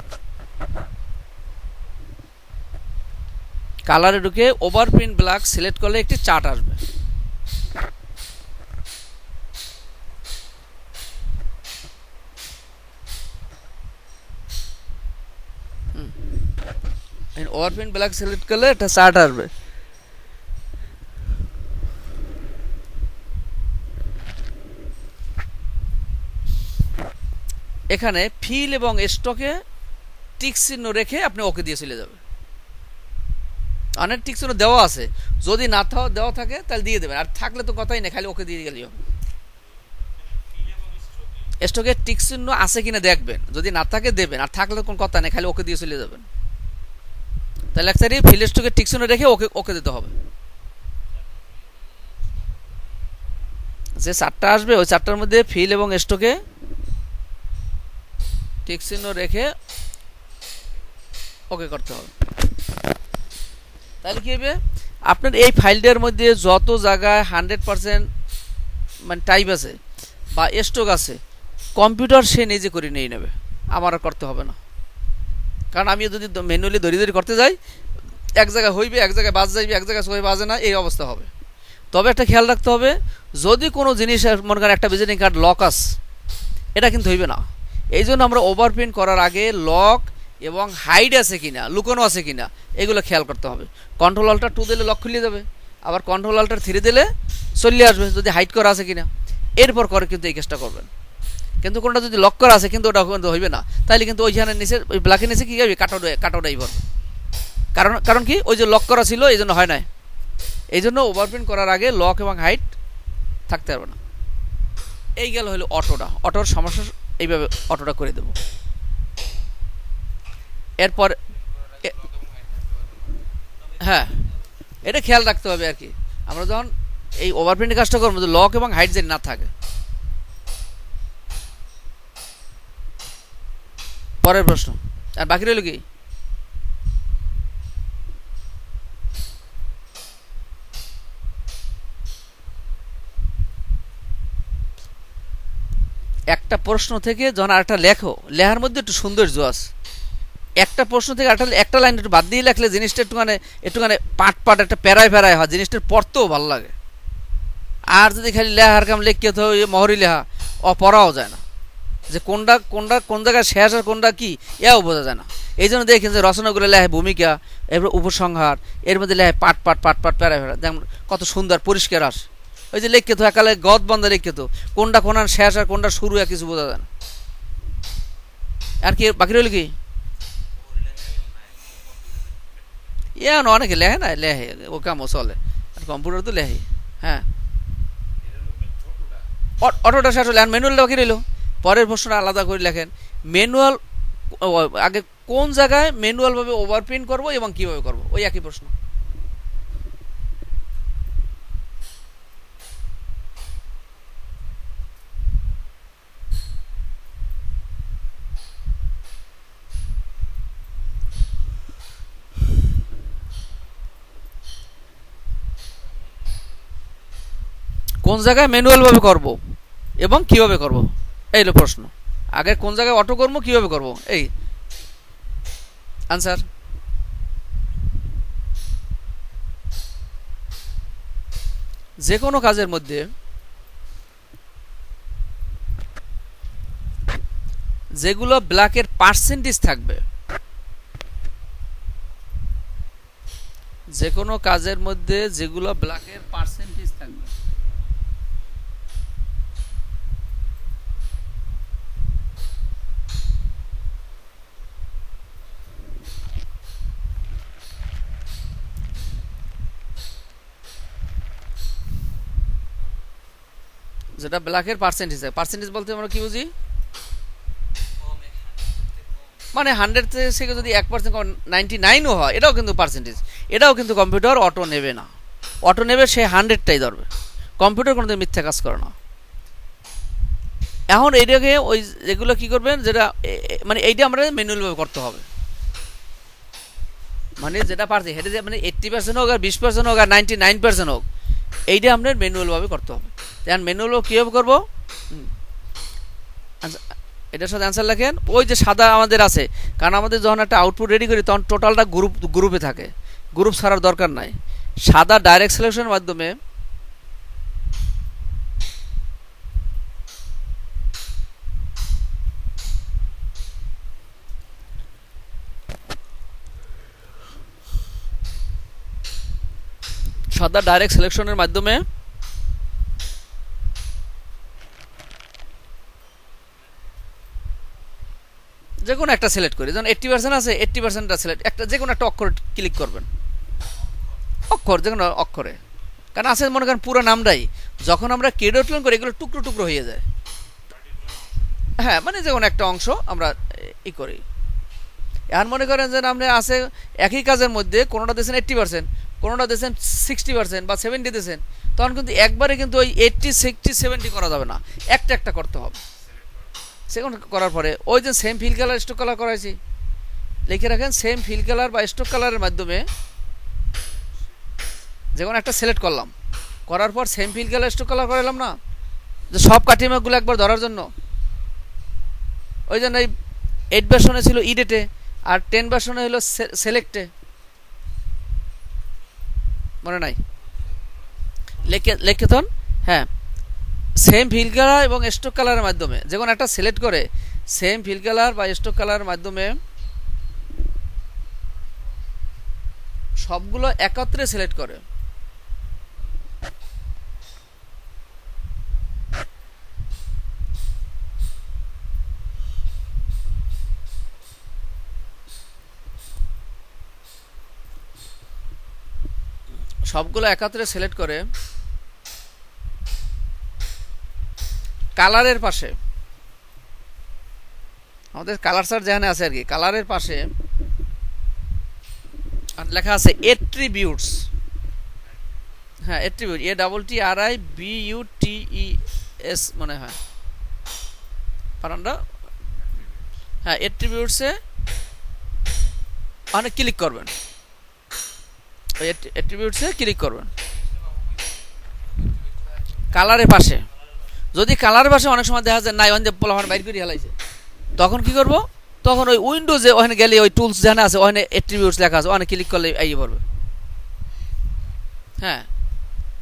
কালারে ঢুকে ওভার প্রিন্ট ব্ল্যাক সিলেক্ট করলে একটি চার্ট আসবে। ওভার প্রিন্ট ব্ল্যাক সিলেক্ট করলে একটা চার্ট আসবে। এখানে ফিল এবং স্টকে টিক চিহ্ন রেখে আপনি ওকে দিয়ে চলে যাবেন। অনেক টিক চিহ্ন দেওয়া আছে, যদি না দেওয়া থাকে তাহলে দিয়ে দেবেন, আর থাকলে তো কথাই নেই, খালি ওকে দিয়ে গেলেও। স্টকে টিক চিহ্ন আছে কিনা দেখবেন, যদি না থাকে দেবেন, আর থাকলে কোনো কথা নেই, খালি ওকে দিয়ে চলে যাবেন। তাহলে একসাথে ফিল স্টকে টিক চিহ্ন রেখে ওকে দিতে হবে। যে চারটা আসবে ওই চারটার মধ্যে ফিল এবং স্টকে টিক চিহ্ন রেখে ওকে করতে হবে। তাহলে কি হবে, আপনার এই ফাইলটার মধ্যে যত জায়গায় 100% মানে টাইপ আছে বা স্টক আছে, কম্পিউটার সে নিজে করে নিয়ে নেবে, আমার আর করতে হবে না। কারণ আমি যদি ম্যানুয়ালি ধরে করতে যাই, এক জায়গায় হইবে, এক জায়গায় বাজ যাইবে, এক জায়গায় সবাই বাজে না, এই অবস্থা হবে। তবে একটা খেয়াল রাখতে হবে, যদি কোনো জিনিস মনে করেন একটা ভিজিটিং কার্ড লক আছে, এটা কিন্তু হইবে না। এই জন্য আমরা ওভারপ্রিন্ট করার আগে লক এবং হাইড আছে কিনা, লুকানো আছে কিনা, এগুলো খেয়াল করতে হবে। কন্ট্রোল অল্টার 2 দিলে লক খুলে যাবে, আবার কন্ট্রোল অল্টার 3 দিলে চলে আসবে যদি হাইড করা আছে কিনা। এরপর করে কিন্তু এই কেসটা করবেন। কিন্তু কোনটা যদি লক করা আছে কিন্তু ওটা কিন্তু হইবে না, তাইলে কিন্তু ওইখানে নিচে ওই ব্ল্যাকের নিচে কী যাবে, কাটাটাই ভরবে। কারণ কি, ওই যে লক করা ছিল এই জন্য হয় না। এই জন্য ওভারপ্রিন্ট করার আগে লক এবং হাইট থাকতে পারবে না। এই গেল হলো অটোর সমস্যা, এইভাবে অটোটা করে দেব। এরপর হ্যাঁ, এটা খেয়াল রাখতে হবে আর কি, আমরা যখন এই ওভারপ্রিন্টের কাজটা করবো যে লক এবং হাইট যেন না থাকে। পরের প্রশ্ন, আর বাকি রইল কি, একটা প্রশ্ন থেকে যখন আরেকটা লেখো, লেখার মধ্যে একটু সৌন্দর্য আছে। একটা প্রশ্ন থেকে একটা লাইন একটু বাদ দিয়ে লেখলে জিনিসটা একটুখানে পাট একটা প্যারায় হয়, জিনিসটার পড়তেও ভালো লাগে। আর যদি খালি লেখার কাম লিখতে তো মহরি লেখা, পড়াও যায় না, যে কোন জায়গায় শেষ আর কোনটা কি, এও বোঝা যায় না। এই জন্য দেখেন যে রচনাগুলো লেখে ভূমিকা, এরপর উপসংহার, এর মধ্যে লেখে পাট প্যারায় যেমন কত সুন্দর পরিষ্কার আসে। ওই যে লিখতে তো একালে গদ বন্ধ লিখতে তো, কোনটা শেষ আর কোনটা শুরু আর কিছু বোঝা যায় না। আর কি বাকি রইল কি, অনেকে লেখে না, লেখে ও কামও চলে, আর কম্পিউটার তো লেখে। হ্যাঁ, অটোটা শেষ হলে আর ম্যানুয়ালটা বাকি রইল। পরের প্রশ্নটা আলাদা করে লেখেন, ম্যানুয়াল আগে কোন জায়গায় ম্যানুয়ালভাবে ওভারপ্রিন্ট করবো এবং কীভাবে করবো, ওই একই প্রশ্ন। কোন জায়গায় ম্যানুয়ালভাবে করব এবং কিভাবে করব, এই হলো প্রশ্ন। আগে কোন জায়গায় অটো করবো, কিভাবে করব, এই আনসার। যে কোনো কাজের মধ্যে যেগুলো ব্ল্যাকের পার্সেন্টেজ থাকবে, যে কোনো কাজের মধ্যে যেগুলো ব্ল্যাকের পার্সেন্টেজ থাকবে, যেটা ব্ল্যাকের পার্সেন্টেজ বলতে আমরা কি বুঝি, মানে 100 থেকে যদি 1% 99ও হয়, এটাও কিন্তু পার্সেন্টেজ, এটাও কিন্তু কম্পিউটার অটো নেবে না। অটো নেবে সে 100টাই ধরবে, কম্পিউটার কোনোদিন মিথ্যা কাজ করে না। এখন এইটাকে ওই যেগুলো কি করবেন, যেটা মানে এইটা আমরা ম্যানুয়ালভাবে করতে হবে, মানে যেটা পারছে সেটা যে মানে 80% হোক আর 20% হোক আর 99% হোক, এইটা আপনার ম্যানুয়ালভাবে করতে হবে। এখন ম্যানুয়ালভাবে কীভাবে করবো, এটার সাথে অ্যান্সার লেখেন। ওই যে সাদা আমাদের আছে, কারণ আমাদের যখন একটা আউটপুট রেডি করি তখন টোটালটা গ্রুপে থাকে, গ্রুপ ছাড়ার দরকার নাই। সাদা ডাইরেক্ট সিলেকশনের মাধ্যমে যে কোনো একটা সিলেক্ট করি, যেমন 80% আছে, 80%টা সিলেক্ট, একটা যে কোনো একটা অক্ষর ক্লিক করবেন, অক্ষর যে কোনো অক্ষরে, কারণ আছে মনে করেন পুরো নামটাই, যখন আমরা কেডোটন করি এগুলো টুকরো টুকরো হয়ে যায়। হ্যাঁ, মানে যে কোনো একটা অংশ আমরা ই করি। এখন মনে করেন যে আপনি আছে একই কাজের মধ্যে কোনোটা দিয়েছেন 80%, কোনোটা দিয়েছেন 60% বা 70 দিয়েছেন, তখন কিন্তু একবারে কিন্তু ওই 80, 60, 70 করা যাবে না, একটা করতে হবে। সেকেন্ড করার পরে ওই যে same fill colour stroke colour করাইছি, লিখে রাখেন সেম ফিল কালার বা স্ট্রোক কালারের মাধ্যমে যে কোনো একটা সিলেক্ট করলাম, করার পর same fill colour stroke colour করালাম না, যে সব কাটিমাগুলো একবার ধরার জন্য। ওই জন্য এই 8 ভার্সনে ছিল ইডেটে, আর 10 ভার্সনে হলো সিলেক্টে, মনে নাই? লেখে তখন হ্যাঁ সেম ফিল কালার এবং স্ট্রোক কালারের মাধ্যমে যে কোনো একটা সিলেক্ট করে সেম ফিল কালার বা স্ট্রোক কালারের মাধ্যমে সবগুলো একত্রে সিলেক্ট করে। সবগুলো একত্রে সিলেক্ট করে কালারের পাশে, আমাদের কালার চার্ট যেখানে আছে আর কি, কালারের পাশে লেখা আছে এট্রিবিউটস। হ্যাঁ এট্রিবিউট, ATTRIBUTES মনে হয় পারান্ডা। হ্যাঁ এট্রিবিউটসে অনেক ক্লিক করবেন, ওই এট্রিবিউটসে ক্লিক করবেন কালারের পাশে। যদি কালারের পাশে অনেক সময় দেখা যায় নাই ওখানে পোলাপান বাইর করে হেলাইছে, তখন কি করব, তখন ওই উইন্ডোজে ওখানে গেলে ওই টুলস যেখানে আছে ওখানে এট্রিবিউটস লেখা আছে, ওখানে ক্লিক করলে আইয়ে পড়বে। হ্যাঁ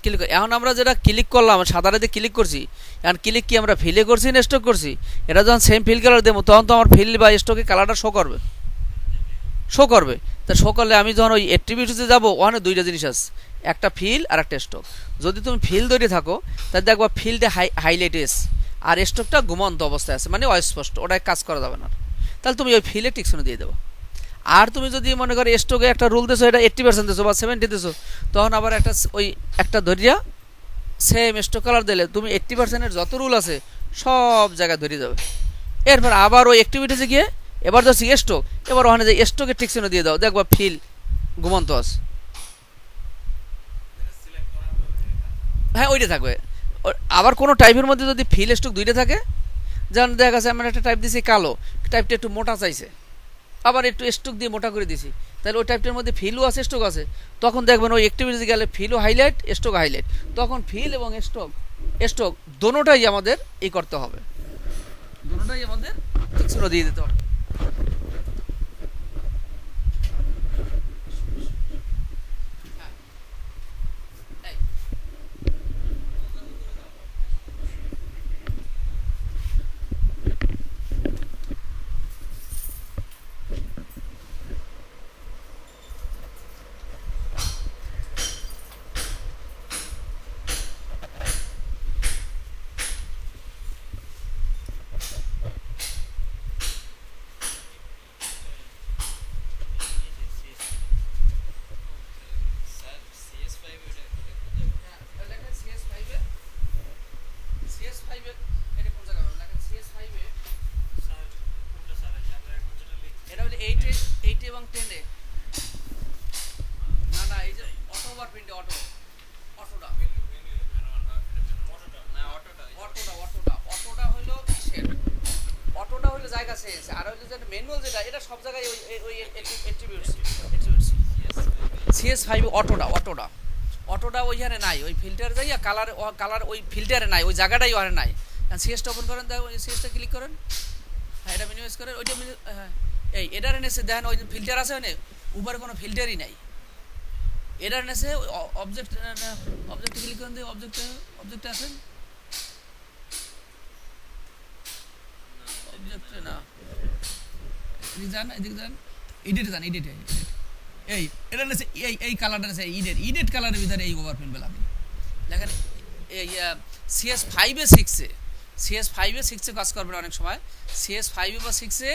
ক্লিক করে এখন আমরা যেটা ক্লিক করলাম সাদারেতে ক্লিক করছি, এখন ক্লিক কি আমরা ফিলে করছি না স্টক করছি? এটা যখন সেম ফিল কালার দেবো তখন তো আমার ফিল বা স্টকে কালারটা শো করবে, তা শো করলে আমি যখন ওই অ্যাট্রিবিউটসে যাবো ওখানে দুইটা জিনিস আছে, একটা ফিল আর একটা স্টক। যদি তুমি ফিল ধরে থাকো তাহলে দেখবা ফিলটা হাইলাইট এস আর স্টকটা ঘুমন্ত অবস্থায় আছে, মানে অস্পষ্ট, ওটাই কাজ করা যাবে না, তাহলে তুমি ওই ফিলে টিকশনে দিয়ে দেবো। আর তুমি যদি মনে করো স্টকে একটা রুল দিছো, এটা 80% দিছো বা 70 দিছো, তখন আবার একটা ওই একটা ধরিয়া সেম স্টক কালার দিলে তুমি 80%-এর যত রুল আছে সব জায়গায় ধরে যাবে। এরপর আবার ওই অ্যাক্টিভিটিসে গিয়ে এবার ধরছি স্টক, এবার ওখানে যে স্টকের টিকশনে দিয়ে দাও, দেখবা ফিল ঘুমন্ত আছে। হ্যাঁ ওইটা থাকবে। আবার কোনো টাইপের মধ্যে যদি ফিল স্টক দুইটা থাকে, যেমন দেখা গেছে আমরা একটা টাইপ দিছি কালো, টাইপটা একটু মোটা চাইছে, আবার একটু স্টক দিয়ে মোটা করে দিছি, তাহলে ওই টাইপটার মধ্যে ফিলও আছে স্টক আছে, তখন দেখবেন ওই অ্যাক্টিভিটিতে গেলে ফিলও হাইলাইট স্টক হাইলাইট, তখন ফিল এবং স্টক দোনোটাই আমাদের এই করতে হবে, দোনোটাই আমাদের টিকশনে দিয়ে দিতে হবে। CS5 অটোটা ওইখানে নাই, ওই ফিল্টার যাইয়া কালার ওই ফিল্টারে নাই, ওই জায়গাটাই ওখানে নাই। সিএসটা ওপেন করেন, দেখো সিএসটা ক্লিক করেন, হ্যাঁ এটা মিনিমাইজ করেন, ওইটা হ্যাঁ এই এটার এনেছে দেখেন ওই ফিল্টার আছে ওখানে, উপরে কোনো ফিল্টারই নাই। এটার এনেছে অবজেক্টে ক্লিক করেন, দিয়ে অবজেক্টে আছেন, অবজেক্টে না এদিকে যান, এডিটে যান, এই এটা নেছে এই কালারটা নেছে ইডেট কালারের ভিতরে এই ওভারপ্রিন্ট বেলা দেখেন। এই CS5-এ 6-এ CS5-এ 6-এ কাজ করবেন অনেক সময়, CS5-এ বা 6-এ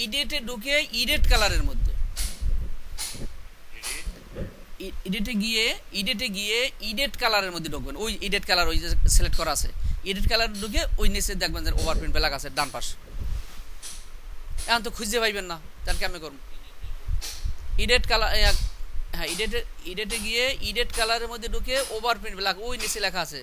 ইডেটে ঢুকে ইডেট কালারের মধ্যে, ইডেটে গিয়ে ইডেট কালারের মধ্যে ঢুকবেন, ওই ইডেট কালার ওই যে সিলেক্ট করা আছে ইডেট কালার ঢুকে ওই নিচে দেখবেন যে ওভারপ্রিন্ট বেলা আছে ডান পাশ। এখন তো খুঁজে পাইবেন না, তার কেমন করুন ইডেট কালার, হ্যাঁ ইডেটে গিয়ে ইডেট কালারের মধ্যে ঢুকে ওভারপ্রিন্ট ব্ল্যাক ওই নিচে লেখা আছে,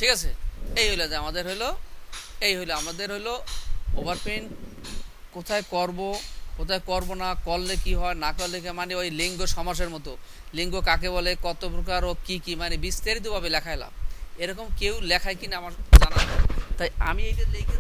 ঠিক আছে, এই হইলো যে আমাদের হইলো, এই হইলো আমাদের হইলো ওভারপ্রিন্ট কোথায় করব, কোথায় করব না, করলে কি হয় না করলে কি, মানে ওই লিঙ্গ সমাসের মতো লিঙ্গ কাকে বলে, কত প্রকার ও কি কি, মানে বিস্তারিতভাবে লেখাইলাম। এরকম কেউ লেখায় কিনা আমার জানা নেই। তাই আমি এইটা লিখে